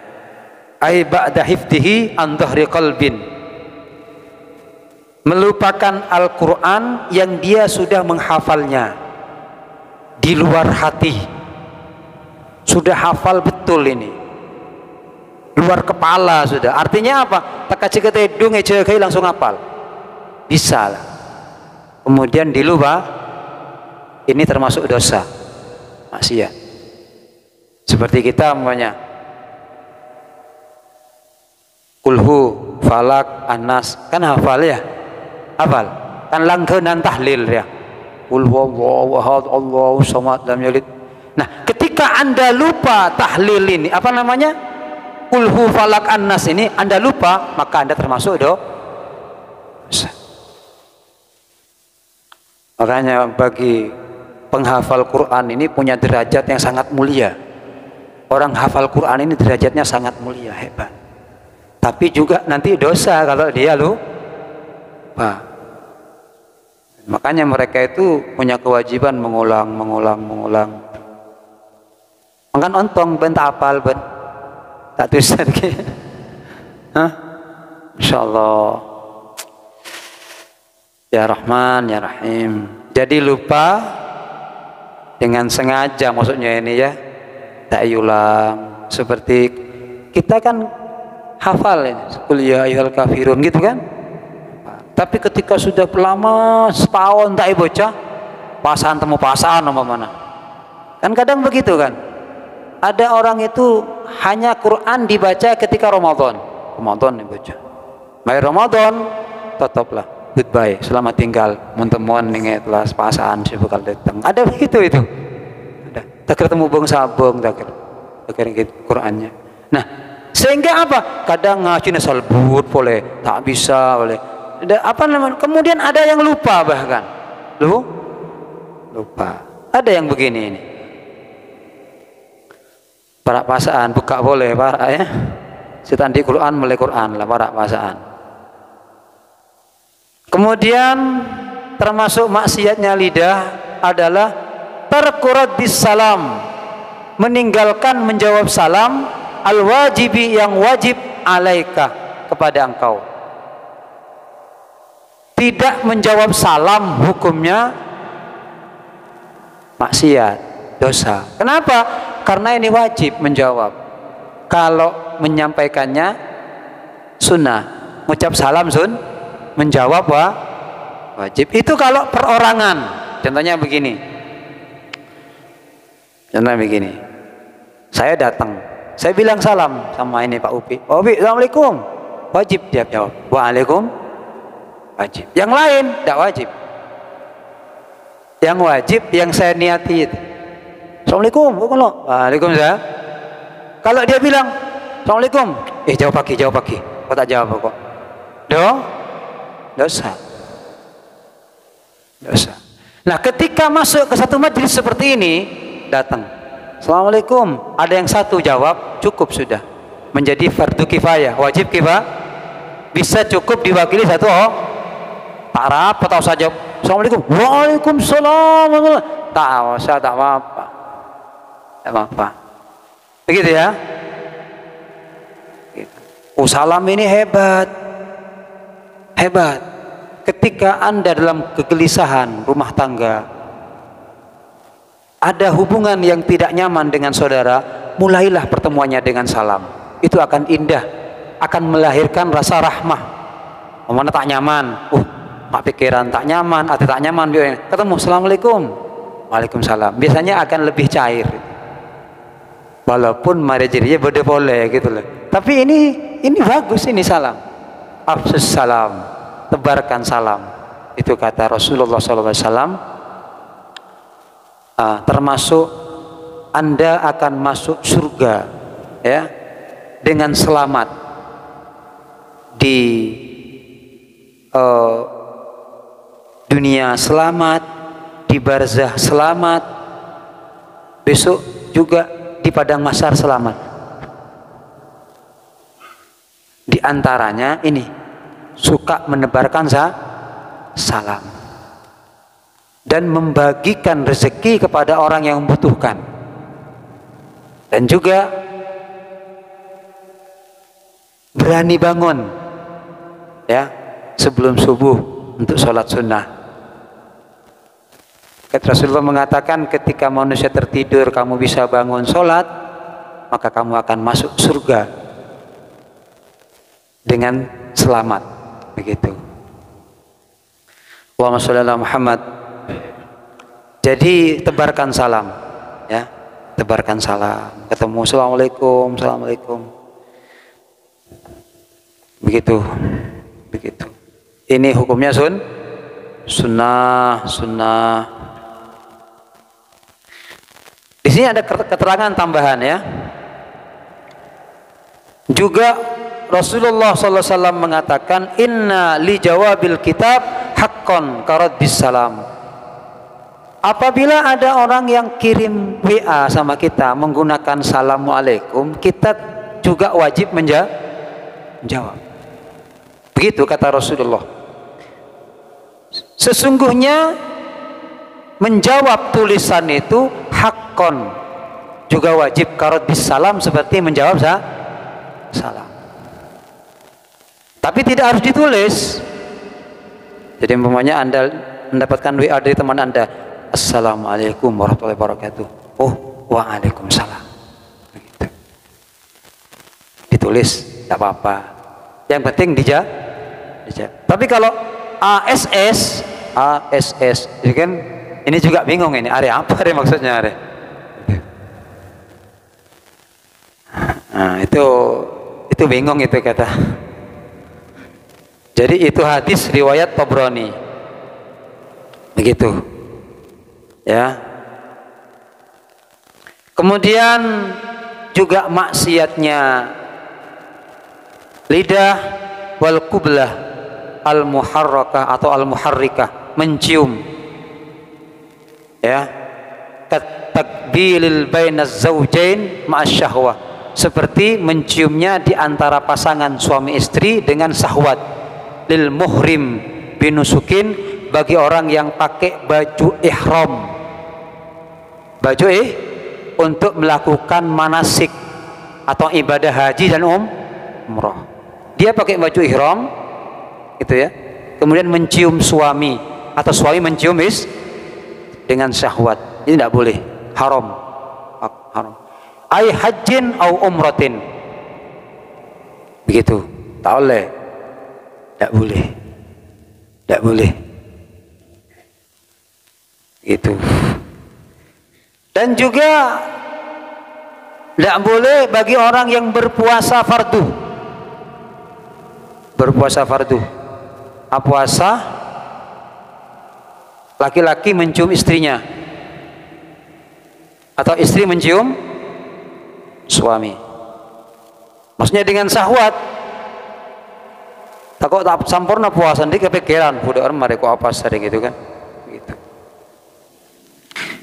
Ai ba'da hifdhihi an dhahri qalbin, melupakan Al-Quran yang dia sudah menghafalnya di luar hati, sudah hafal betul ini, luar kepala sudah. Artinya apa? Tak kata hidung langsung hafal, bisa lah. Kemudian dilupa, ini termasuk dosa maksiat. Seperti kita umpamanya kulhu, falak, anas, kan hafal ya, hafal kan langgenan tahlil ya, qul huwallahu ahad Allahu samad lam yalid. Nah, ketika Anda lupa tahlil ini, apa namanya, kulhu, falak, anas ini Anda lupa, maka Anda termasuk dosa. Makanya bagi penghafal Quran ini punya derajat yang sangat mulia. Orang hafal Quran ini derajatnya sangat mulia, hebat. Tapi juga nanti dosa kalau dia lupa. Makanya mereka itu punya kewajiban mengulang. Makan ontong ben tak apal ben tak tulisan ke. Hah? Insyaallah. Ya Rahman, ya Rahim. Jadi lupa dengan sengaja maksudnya ini ya. Tak ulang. Seperti kita kan hafal ini, qul ya ayyuhal kafirun gitu kan. Tapi ketika sudah lama setahun tak bocah, pasangan temu pasangan apa mana. Kan kadang begitu kan. Ada orang itu hanya Quran dibaca ketika Ramadan dibaca. Mai Ramadan tetaplah goodbye, selamat tinggal, temuan ning kelas pasangan sih bakal datang. Ada begitu itu. Ada. Tak ketemu bang sabung tak gitu Qurannya. Nah, sehingga apa? Kadang ngaji salbut boleh, tak bisa boleh. Apa namanya? Kemudian ada yang lupa bahkan. Lupa. Ada yang begini ini. Para pasaan buka boleh para ya. Setan di Quran mulai Quran lah para pasaan. Kemudian termasuk maksiatnya lidah adalah tarkurat bisalam, meninggalkan menjawab salam al-wajibi yang wajib alaika kepada engkau. Tidak menjawab salam hukumnya maksiat, dosa. Kenapa? Karena ini wajib menjawab. Kalau menyampaikannya sunnah, mengucap salam menjawab wajib. Itu kalau perorangan. Contohnya begini. Saya datang, saya bilang salam sama ini Pak Upi. Pak Upi, assalamualaikum. Wajib dia jawab. Waalaikum. Wajib. Yang lain tidak wajib. Yang wajib yang saya niati itu. Assalamualaikum. Waalaikumsalam. Kalau dia bilang assalamualaikum, jawab pagi. Kok tak jawab kok? Dosa. Nah, ketika masuk ke satu majelis seperti ini, datang. Assalamualaikum. Ada yang satu jawab, cukup sudah. Menjadi fardu kifayah, wajib kifayah. Bisa cukup diwakili satu tak rapat atau saja. Assalamualaikum. Waalaikumsalam. Tak apa. Begitu ya. Salam ini hebat. Ketika Anda dalam kegelisahan rumah tangga, ada hubungan yang tidak nyaman dengan saudara, mulailah pertemuannya dengan salam. Itu akan indah, akan melahirkan rasa rahmah. Mana tak nyaman, mak pikiran tak nyaman, hati tak nyaman, ketemu assalamualaikum, waalaikumsalam. Biasanya akan lebih cair. Walaupun marejerinya beda boleh gitu loh. Tapi ini bagus ini salam. afsus salam, tebarkan salam. Itu kata Rasulullah SAW. Termasuk Anda akan masuk surga, ya, dengan selamat di dunia, selamat di barzah, selamat besok juga di padang mahsyar, selamat. Di antaranya ini, suka menebarkan salam dan membagikan rezeki kepada orang yang membutuhkan, dan juga berani bangun, ya, sebelum subuh untuk sholat sunnah. Rasulullah mengatakan, ketika manusia tertidur kamu bisa bangun sholat, maka kamu akan masuk surga dengan selamat. Begitu. Allahumma sholli ala Muhammad. Jadi tebarkan salam, ya, tebarkan salam. Ketemu, assalamualaikum, assalamualaikum. Begitu, begitu. Ini hukumnya sunnah. Di sini ada keterangan tambahan, ya. Juga Rasulullah SAW mengatakan, inna li jawabil kitab haqqan karaddis salam. Apabila ada orang yang kirim WA sama kita menggunakan assalamualaikum, kita juga wajib menjawab. Begitu kata Rasulullah. Sesungguhnya menjawab tulisan itu haqqan, juga wajib karaddis salam, seperti menjawab salam. Tapi tidak harus ditulis. Jadi umpamanya Anda mendapatkan WA dari teman Anda, assalamualaikum warahmatullahi wabarakatuh. Oh, waalaikumsalam. Begitu. Ditulis, tidak apa-apa. Yang penting dijawab. Tapi kalau ASS, ini kan, ini juga bingung ini. Are apa are maksudnya are? Nah, itu bingung itu kata. Jadi itu hadis riwayat Tabrani. Begitu. Ya. Kemudian juga maksiatnya lidah wal qublah al muharrakah atau al muharrikah, mencium, ya, takbilil bainaz zaujain ma'as syahwah, seperti menciumnya di antara pasangan suami istri dengan syahwat. Lil muhrim binusukin, bagi orang yang pakai baju ihram, baju untuk melakukan manasik atau ibadah haji dan umrah. Dia pakai baju ihram gitu, ya, kemudian mencium suami atau suami mencium dengan syahwat. Ini tidak boleh, haram. Ai hajjin au umratin, begitu, tak boleh, tidak boleh, tidak boleh, gitu. Dan juga tidak boleh bagi orang yang berpuasa fardu. Berpuasa fardu, puasa laki-laki mencium istrinya atau istri mencium suami, maksudnya dengan syahwat. Takut tak sampurna puasa nanti kepikiran budak orang mereka apa sering gitu kan, gitu.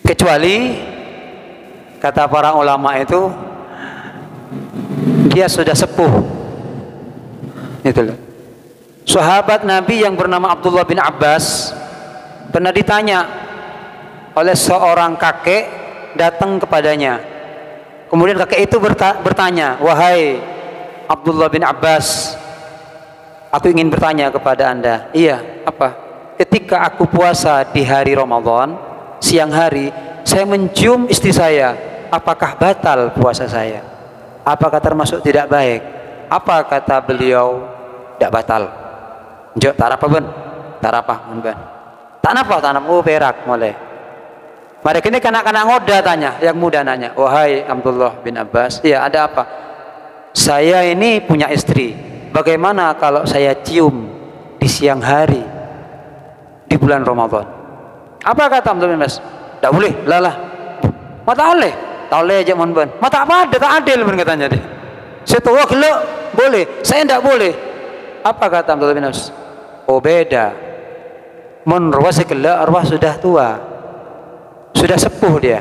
Kecuali kata para ulama itu dia sudah sepuh, itu loh. Sahabat Nabi yang bernama Abdullah bin Abbas pernah ditanya oleh seorang kakek, datang kepadanya. Kemudian kakek itu bertanya, wahai Abdullah bin Abbas, aku ingin bertanya kepada Anda. Iya, apa? Ketika aku puasa di hari Ramadan, siang hari, saya mencium istri saya, apakah batal puasa saya? Apakah termasuk tidak baik? Apa kata beliau? Tidak batal. Jok, tak apa ben? Tak apa ben? Tak apa, tak apa. Oh perak mulai. Mereka ini kanak-kanak muda tanya, yang muda nanya, wahai Abdullah bin Abbas, iya ada apa? Saya ini punya istri, bagaimana kalau saya cium di siang hari di bulan Ramadan? Apa kata Abdul bin Abbas? Tak boleh, lalah. Mata oleh, tak boleh aja mon ban. Mata apa ada, tak adil ben katanya dia. Saya tahu gelak boleh, saya tidak boleh. Apa kata Abdul bin Abbas? Oh beda. Mon arwah segelak, arwah sudah tua, sudah sepuh dia.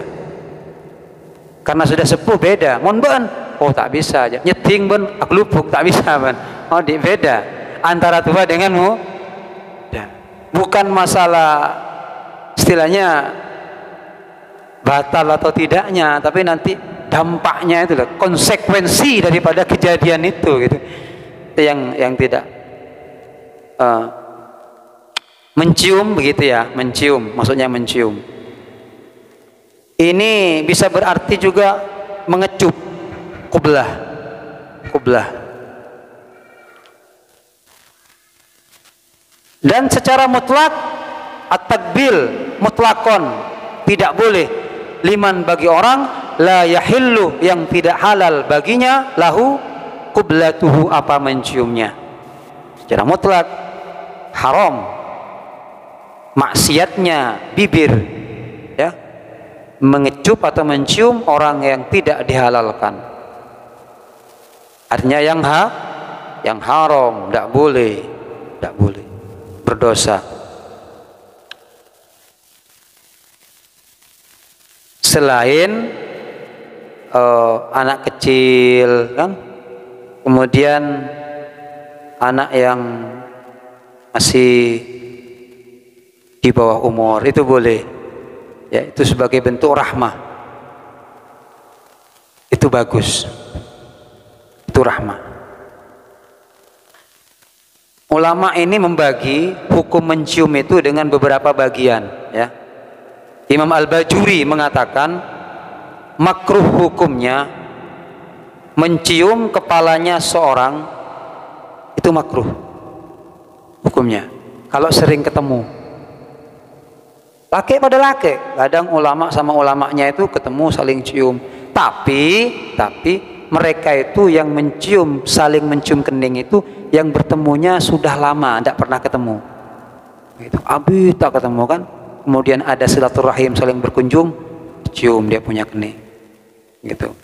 Karena sudah sepuh beda. Mon ban, oh tak bisa aja. Nyeting ban, aku lupuk tak bisa ban. Oh di beda antara tua denganmu. Bukan masalah istilahnya batal atau tidaknya, tapi nanti dampaknya itu loh, konsekuensi daripada kejadian itu gitu. Itu yang tidak mencium begitu ya, mencium, maksudnya mencium. Ini bisa berarti juga mengecup, qublah. Dan secara mutlak at-takbil mutlakon tidak boleh, liman bagi orang, la yahillu yang tidak halal baginya, lahu qublatuhu apa menciumnya. Secara mutlak haram, maksiatnya bibir ya, mengecup atau mencium orang yang tidak dihalalkan. Artinya yang haram, tidak boleh, berdosa. Selain anak kecil kan, kemudian anak yang masih di bawah umur itu boleh ya, itu sebagai bentuk rahmah, itu bagus, itu rahmah. Ulama ini membagi hukum mencium itu dengan beberapa bagian ya. Imam Al-Bajuri mengatakan makruh hukumnya mencium kepalanya seorang, itu makruh hukumnya kalau sering ketemu laki pada laki. Kadang ulama sama ulamanya itu ketemu saling cium, tapi mereka itu yang mencium, saling mencium kening itu yang bertemunya sudah lama, tidak pernah ketemu gitu. Abi tak ketemu kan, kemudian ada silaturahim, saling berkunjung, cium dia punya kening gitu.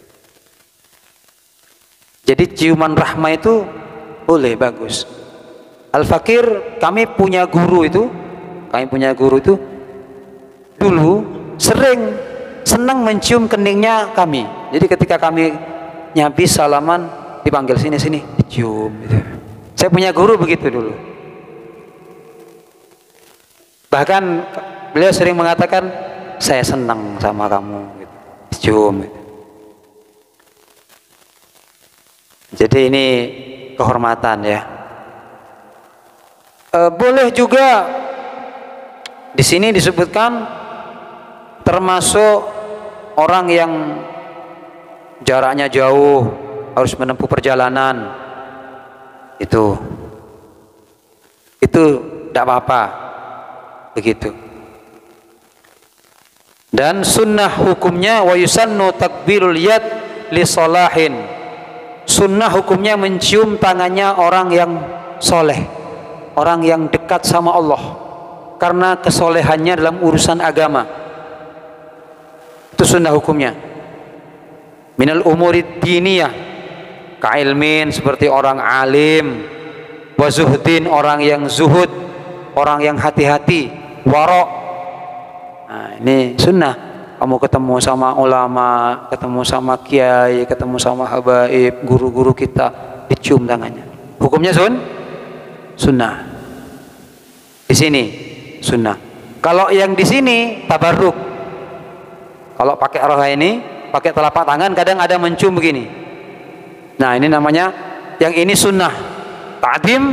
Jadi ciuman rahmah itu boleh, bagus. Al-Fakir, kami punya guru itu dulu senang mencium keningnya kami. Jadi ketika kami nyabis salaman dipanggil sini dicium gitu. Saya punya guru begitu dulu. Bahkan beliau sering mengatakan saya senang sama kamu gitu. Dicium gitu. Jadi ini kehormatan ya. Boleh juga di sini disebutkan termasuk orang yang jaraknya jauh, harus menempuh perjalanan, itu tidak apa-apa begitu. Dan sunnah hukumnya wa yusannu takbirul yad li salahin. Sunnah hukumnya mencium tangannya orang yang soleh, orang yang dekat sama Allah karena kesolehannya dalam urusan agama. Itu sunnah hukumnya. Minal umurid diniyah, kailmin seperti orang alim, wa zuhdin orang yang zuhud, orang yang hati-hati, warok. Nah, ini sunnah. Kamu ketemu sama ulama, ketemu sama kiai, ketemu sama habaib, guru-guru kita, dicium tangannya. Hukumnya sunnah. Di sini sunnah. Kalau yang di sini tabarruk. Kalau pakai arah ini, pakai telapak tangan, kadang ada mencium begini. Nah, ini namanya, yang ini sunnah, ta'dim,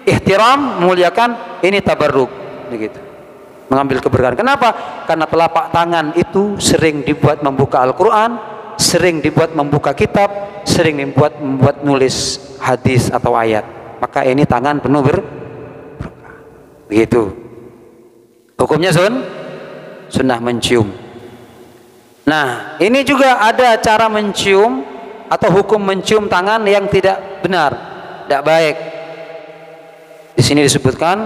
ihtiram, memuliakan. Ini tabarruk, begitu, mengambil keberkahan. Kenapa? Karena telapak tangan itu sering dibuat membuka Al-Quran, sering dibuat membuka kitab, sering membuat nulis hadis atau ayat. Maka ini tangan penuh begitu. Hukumnya sunnah mencium. Nah, ini juga ada cara mencium atau hukum mencium tangan yang tidak benar. tidak baik. Di sini disebutkan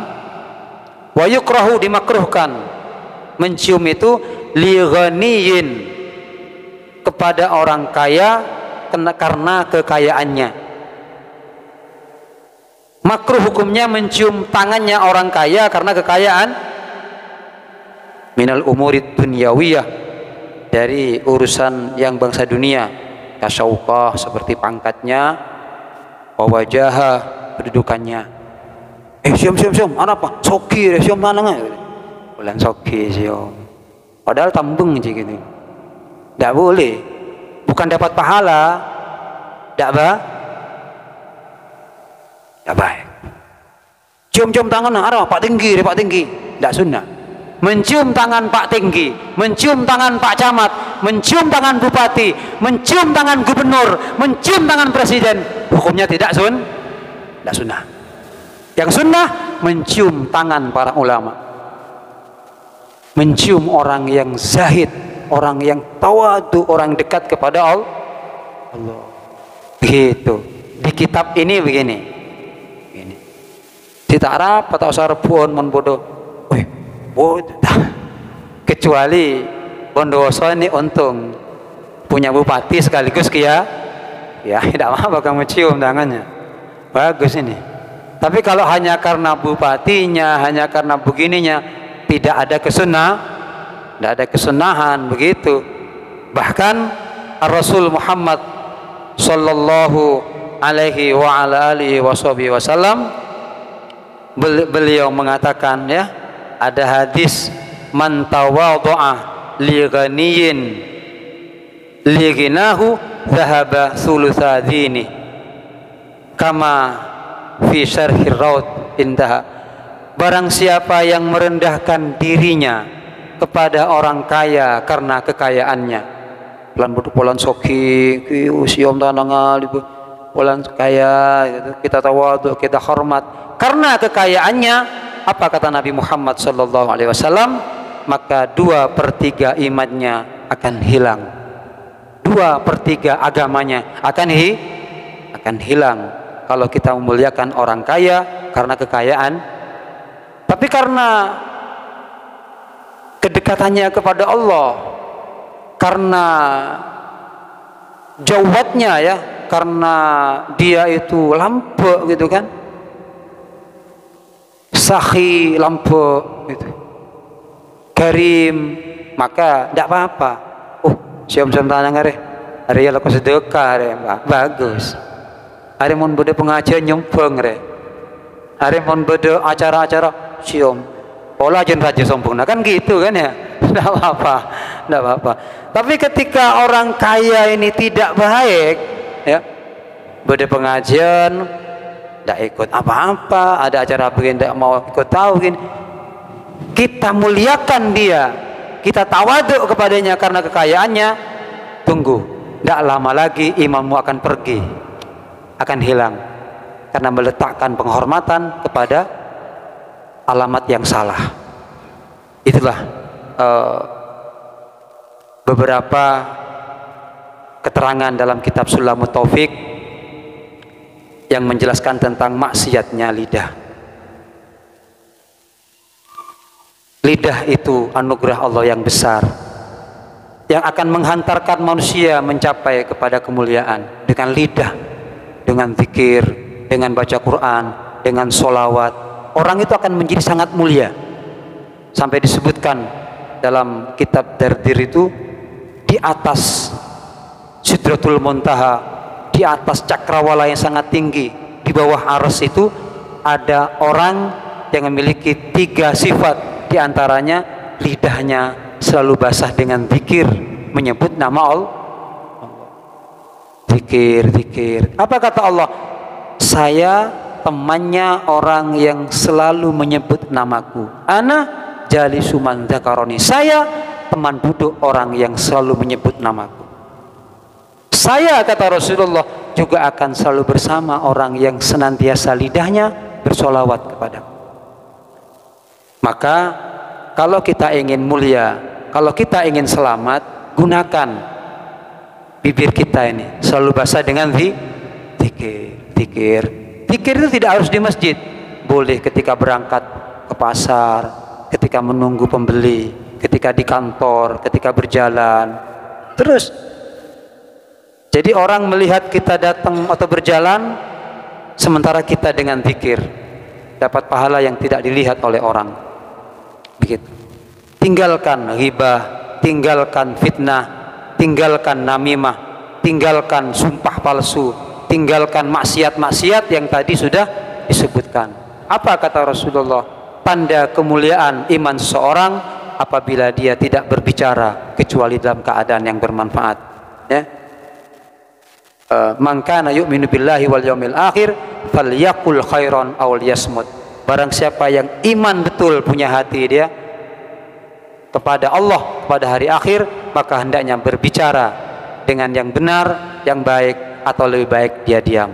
wa yukrahu, dimakruhkan mencium itu li ghaniyin, kepada orang kaya karena kekayaannya. Makruh hukumnya mencium tangannya orang kaya karena kekayaan. Minal umurid dunyawiyah, dari urusan yang bangsa dunia, kasyauqah seperti pangkatnya, wawajaha kedudukannya. Siom, ana apa? Soki, siom mana? Bulan soki siom. Padahal tambeng aja gitu. Tidak boleh. Bukan dapat pahala. Tidak baik. Cium-cium tangan, ada Pak Tinggi, Pak Tinggi. Tidak sunnah. Mencium tangan Pak Tinggi, mencium tangan Pak Camat, mencium tangan Bupati, mencium tangan Gubernur, mencium tangan Presiden, hukumnya tidak sunnah. Yang sunnah mencium tangan para ulama, mencium orang yang zahid, orang yang tawadu, orang dekat kepada Allah. Begitu. Di kitab ini begini. Tidak rapat atau sarpun mon bodoh. Kecuali Bondowoso ini untung punya bupati sekaligus ya tidak apa kamu cium tangannya, bagus ini. Tapi kalau hanya karena bupatinya, hanya karena begininya, tidak ada kesunahan begitu. Bahkan Rasul Muhammad sallallahu alaihi wa ala alihi wasallam beliau mengatakan, ya, ada hadis, man tawadhu'a li ghaniyin li ghinahu dhahaba thulutha dini, kama fi syarhir raud intaha. Barang siapa yang merendahkan dirinya kepada orang kaya karena kekayaannya, polan soki usiom tanangal ibu polan kaya, kita tawadhu, kita hormat karena kekayaannya. Apa kata Nabi Muhammad sallallahu alaihi wasallam? Maka 2/3 imannya akan hilang, 2/3 agamanya akan hilang. Kalau kita memuliakan orang kaya karena kekayaan, tapi karena kedekatannya kepada Allah, karena jawatnya, ya, karena dia itu lampu gitu kan, sahi lampu gitu, karim, maka tidak apa-apa. Siom-siom tanang hari ya laku sedekah hari, bagus. Hari mon beda pengajian nyumbang hari mon beda acara-acara siom pola jen raja sombong, kan gitu kan, ya. Tidak apa-apa. Tapi ketika orang kaya ini tidak baik, ya, beda pengajian tidak ikut apa-apa, ada acara begini tidak mau ikut tahu, kita muliakan dia, kita tawaduk kepadanya karena kekayaannya, tunggu, tidak lama lagi imanmu akan pergi, akan hilang, karena meletakkan penghormatan kepada alamat yang salah. Itulah beberapa keterangan dalam kitab Sulamut Taufik yang menjelaskan tentang maksiatnya lidah. Lidah itu anugerah Allah yang besar, yang akan menghantarkan manusia mencapai kepada kemuliaan. Dengan lidah, dengan zikir, dengan baca Quran, dengan sholawat, orang itu akan menjadi sangat mulia. Sampai disebutkan dalam kitab Dardir itu, di atas Sidratul Muntaha, di atas cakrawala yang sangat tinggi, di bawah arsy itu ada orang yang memiliki 3 sifat, diantaranya lidahnya selalu basah dengan zikir, menyebut nama Allah. Zikir. Apa kata Allah? Saya temannya orang yang selalu menyebut namaku. Ana jalisu man dzakaroni. Saya teman duduk orang yang selalu menyebut namaku. Saya, kata Rasulullah, juga akan selalu bersama orang yang senantiasa lidahnya bersolawat kepadaku. Maka kalau kita ingin mulia, kalau kita ingin selamat, gunakan bibir kita ini selalu basah dengan zikir. Zikir itu tidak harus di masjid, boleh ketika berangkat ke pasar, ketika menunggu pembeli, ketika di kantor, ketika berjalan. Terus jadi orang melihat kita datang atau berjalan sementara kita dengan zikir, dapat pahala yang tidak dilihat oleh orang. Begitu. Tinggalkan ghibah, tinggalkan fitnah, tinggalkan namimah, tinggalkan sumpah palsu, tinggalkan maksiat-maksiat yang tadi sudah disebutkan. Apa kata Rasulullah? Tanda kemuliaan iman seseorang apabila dia tidak berbicara kecuali dalam keadaan yang bermanfaat. Ya. Man kana yu'minu billahi wal yaumil akhir falyaqul khairan aw liyasmut. Barang siapa yang iman betul punya hati dia kepada Allah, pada hari akhir, maka hendaknya berbicara dengan yang benar, yang baik, atau lebih baik dia diam.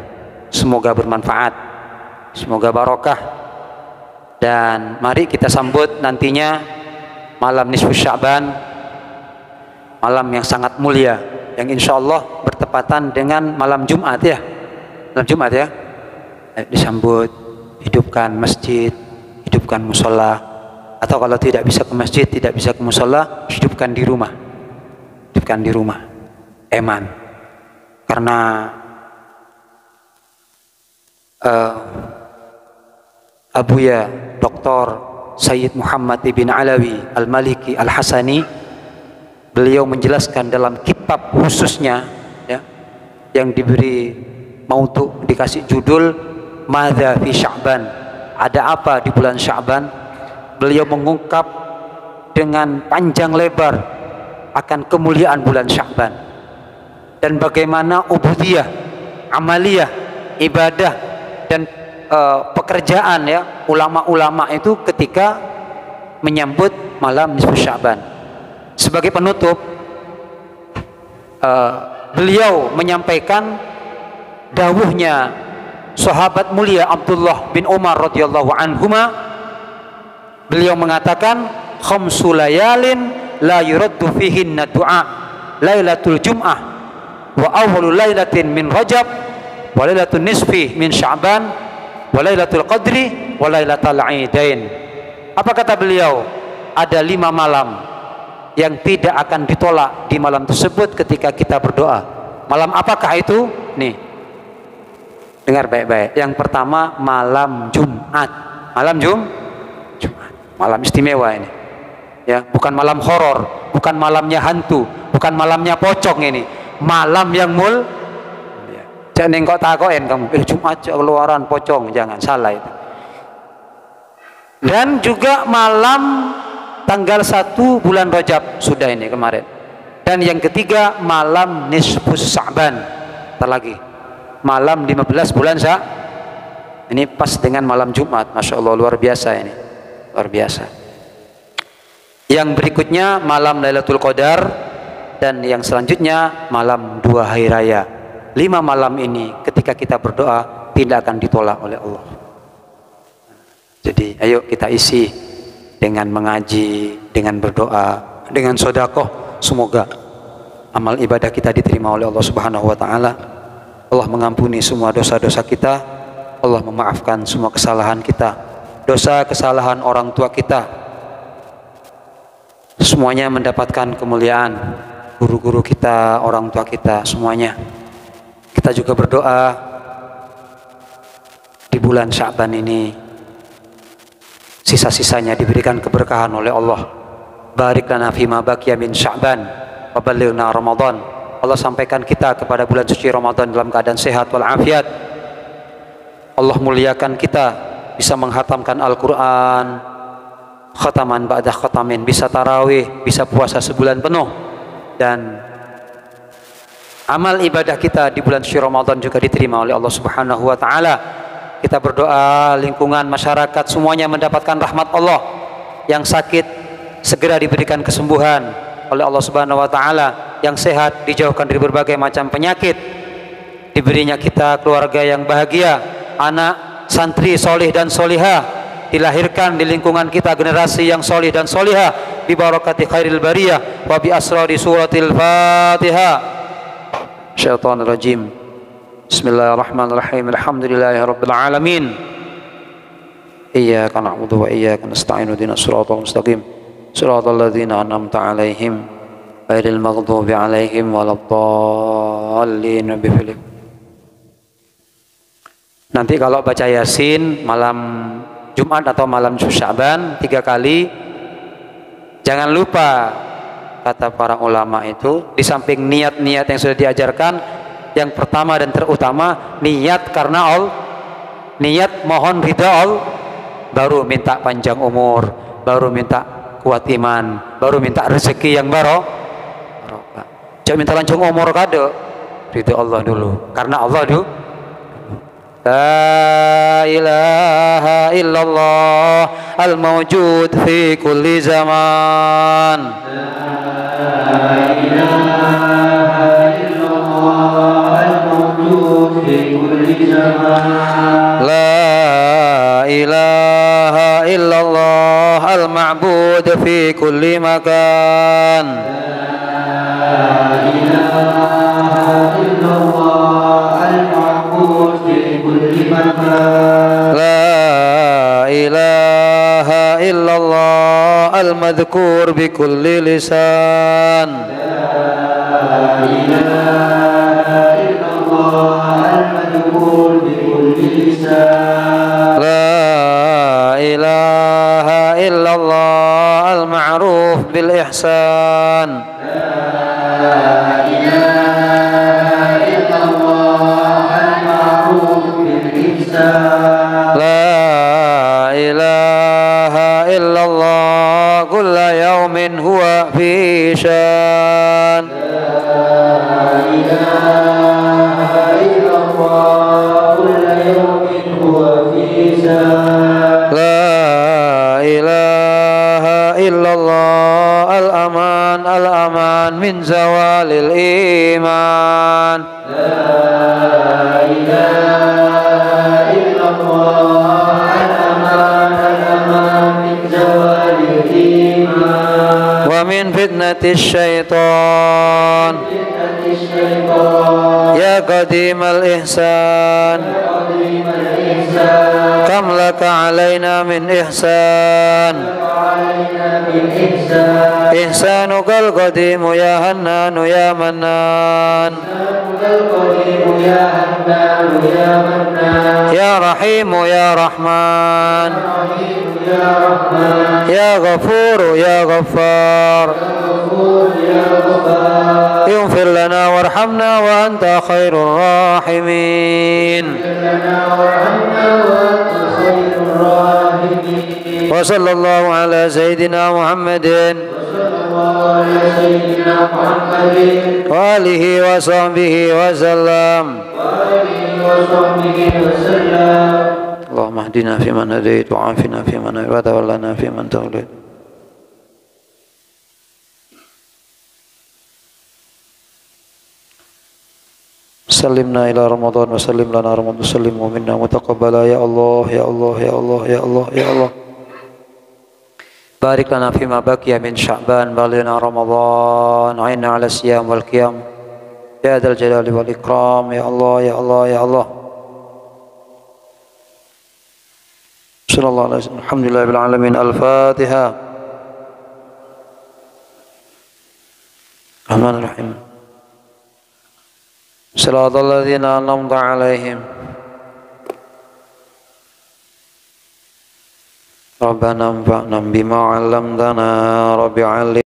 Semoga bermanfaat, semoga barokah. Dan mari kita sambut nantinya malam nisfu Sya'ban, malam yang sangat mulia, yang insya Allah bertepatan dengan malam Jumat ya. Malam Jumat ya. Disambut, hidupkan masjid, hidupkan musola, atau kalau tidak bisa ke masjid, tidak bisa ke musola, hidupkan di rumah. Hidupkan di rumah. Eman. Karena Abuya Dr. Sayyid Muhammad ibn Alawi Al-Maliki Al-Hasani, beliau menjelaskan dalam kitab khususnya ya, yang diberi mautu, dikasih judul Madza fi Sya'ban, ada apa di bulan Sya'ban. Beliau mengungkap dengan panjang lebar akan kemuliaan bulan Sya'ban dan bagaimana ubudiyah, amaliyah, ibadah dan pekerjaan ya ulama-ulama itu ketika menyambut malam nisfu Sya'ban. Sebagai penutup, beliau menyampaikan dawuhnya sahabat mulia Abdullah bin Umar radhiyallahu anhuma. Beliau mengatakan, khamsu layalin la yuraddu fihinna du'a, lailatul jum'ah wa awwalu lailatin min rajab wa lailatul nisfi min sya'ban wa lailatul qadri wa lailatul aidain. Apa kata beliau? Ada 5 malam yang tidak akan ditolak di malam tersebut ketika kita berdoa. Malam apakah itu? Nih, dengar baik-baik. Yang pertama malam Jumat. Malam Jumat. Malam istimewa ini. Ya, bukan malam horor, bukan malamnya hantu, bukan malamnya pocong ini. Malam yang jangan nengok takoin kamu, Jumat keluaran pocong, jangan, salah itu. Dan juga malam tanggal 1 bulan Rajab, sudah ini kemarin. Dan yang ketiga malam nisfus Sya'ban, ntar lagi malam 15 bulan Sya'ban. Ini pas dengan malam Jumat, Masya Allah, luar biasa ini, luar biasa. Yang berikutnya malam Lailatul Qadar, dan yang selanjutnya malam 2 hari raya. 5 malam ini ketika kita berdoa tidak akan ditolak oleh Allah. Jadi ayo kita isi dengan mengaji, dengan berdoa, dengan sedekah. Semoga amal ibadah kita diterima oleh Allah Subhanahu wa taala. Allah mengampuni semua dosa-dosa kita. Allah memaafkan semua kesalahan kita. Dosa kesalahan orang tua kita. Semuanya mendapatkan kemuliaan. Guru-guru kita, orang tua kita, semuanya. Kita juga berdoa di bulan Sya'ban ini sisa-sisanya diberikan keberkahan oleh Allah. Barik lana fima baqiya min Sya'ban wa ballighna Ramadan. Allah sampaikan kita kepada bulan suci Ramadan dalam keadaan sehat wal afiat. Allah muliakan kita bisa menghatamkan Al-Quran khataman ba'da khatamin, bisa tarawih, bisa puasa sebulan penuh, dan amal ibadah kita di bulan suci Ramadan juga diterima oleh Allah Subhanahu wa taala. Kita berdoa lingkungan masyarakat semuanya mendapatkan rahmat Allah. Yang sakit segera diberikan kesembuhan oleh Allah Subhanahu wa taala. Yang sehat dijauhkan dari berbagai macam penyakit. Diberinya kita keluarga yang bahagia, anak santri solih dan solihah, dilahirkan di lingkungan kita generasi yang solih dan solihah, bi barakati khairil bariyah wa bi asrari suratil Fatihah. Syaitanir rajim. Bismillahirrahmanirrahim. Alhamdulillahirabbil alamin. Iyyaka na'budu wa iyyaka nasta'in. Ihdinas siratal mustaqim. Siratal ladzina an'amta 'alaihim ghairil maghdubi 'alaihim waladdallin. Nanti kalau baca Yasin malam Jumat atau malam Sya'ban 3 kali, jangan lupa kata para ulama itu, di samping niat-niat yang sudah diajarkan, yang pertama dan terutama niat karena Allah, niat mohon ridha Allah, baru minta panjang umur, baru minta kuat iman, baru minta rezeki yang barokah. Jangan minta panjang umur kado, ridha Allah dulu, karena Allah dulu. La ilaha illallah al-mawjud fi kulli zaman. La ilaha illallah al-mawjud fi kulli zaman. La ilaha illallah al-ma'bud fi kulli makan. La ilaha illallah al-ma'bud fi kulli makan. La ilaha illallah al-madhkur bi kulli lisan. La ilaha illallah al-madhkur bi kulli lisan. La ilaha illallah al-ma'ruf bil ihsan. La ilaha illallah al-ma'ruf bil ihsan. La ilaha illallah kulla yawmin huwa fi shan. La ilaha illallah kulla yawmin huwa fi shan. La ilaha illallah al-aman al-aman min zawalil iman. La ilaha illallah al-aman al-aman min zawalil iman. Wa min fitnatis syaitan. Ya qadimal ihsan. Kam laka alaina min ihsan. Ihsanukal qadimu ya hannanu ya mannan. Ya rahimu ya rahman. Ya ghafuru ya ghaffar. Ighfir lana warhamna wa anta khairur rahimin. Wa sallallahu ala sayyidina Muhammadin wa alihi wa sahbihi wa sallam. Allahumma hdina fi man hadait wa afina fi man wa tawallana fi man tawallait. Sallimna ila Ramadan wa sallim lana Ramadan sallim wa minna mutaqabbala ya Allah ya Allah ya Allah ya Allah ya Allah. Barik lana fima baqiya min Sya'ban, balighna Ramadan, a'inna 'ala siyam wal qiyam ya dzal jalali wal ikram ya Allah ya Allah ya Allah. Sallallahu alaihi wasallam. Alhamdulillahil alamin. Al-Fatihah. Rahmanir Rahim. Siratal ladzina an'amta 'alaihim. Rabbana anfa'na bima 'allamtana, Rabbi 'allimna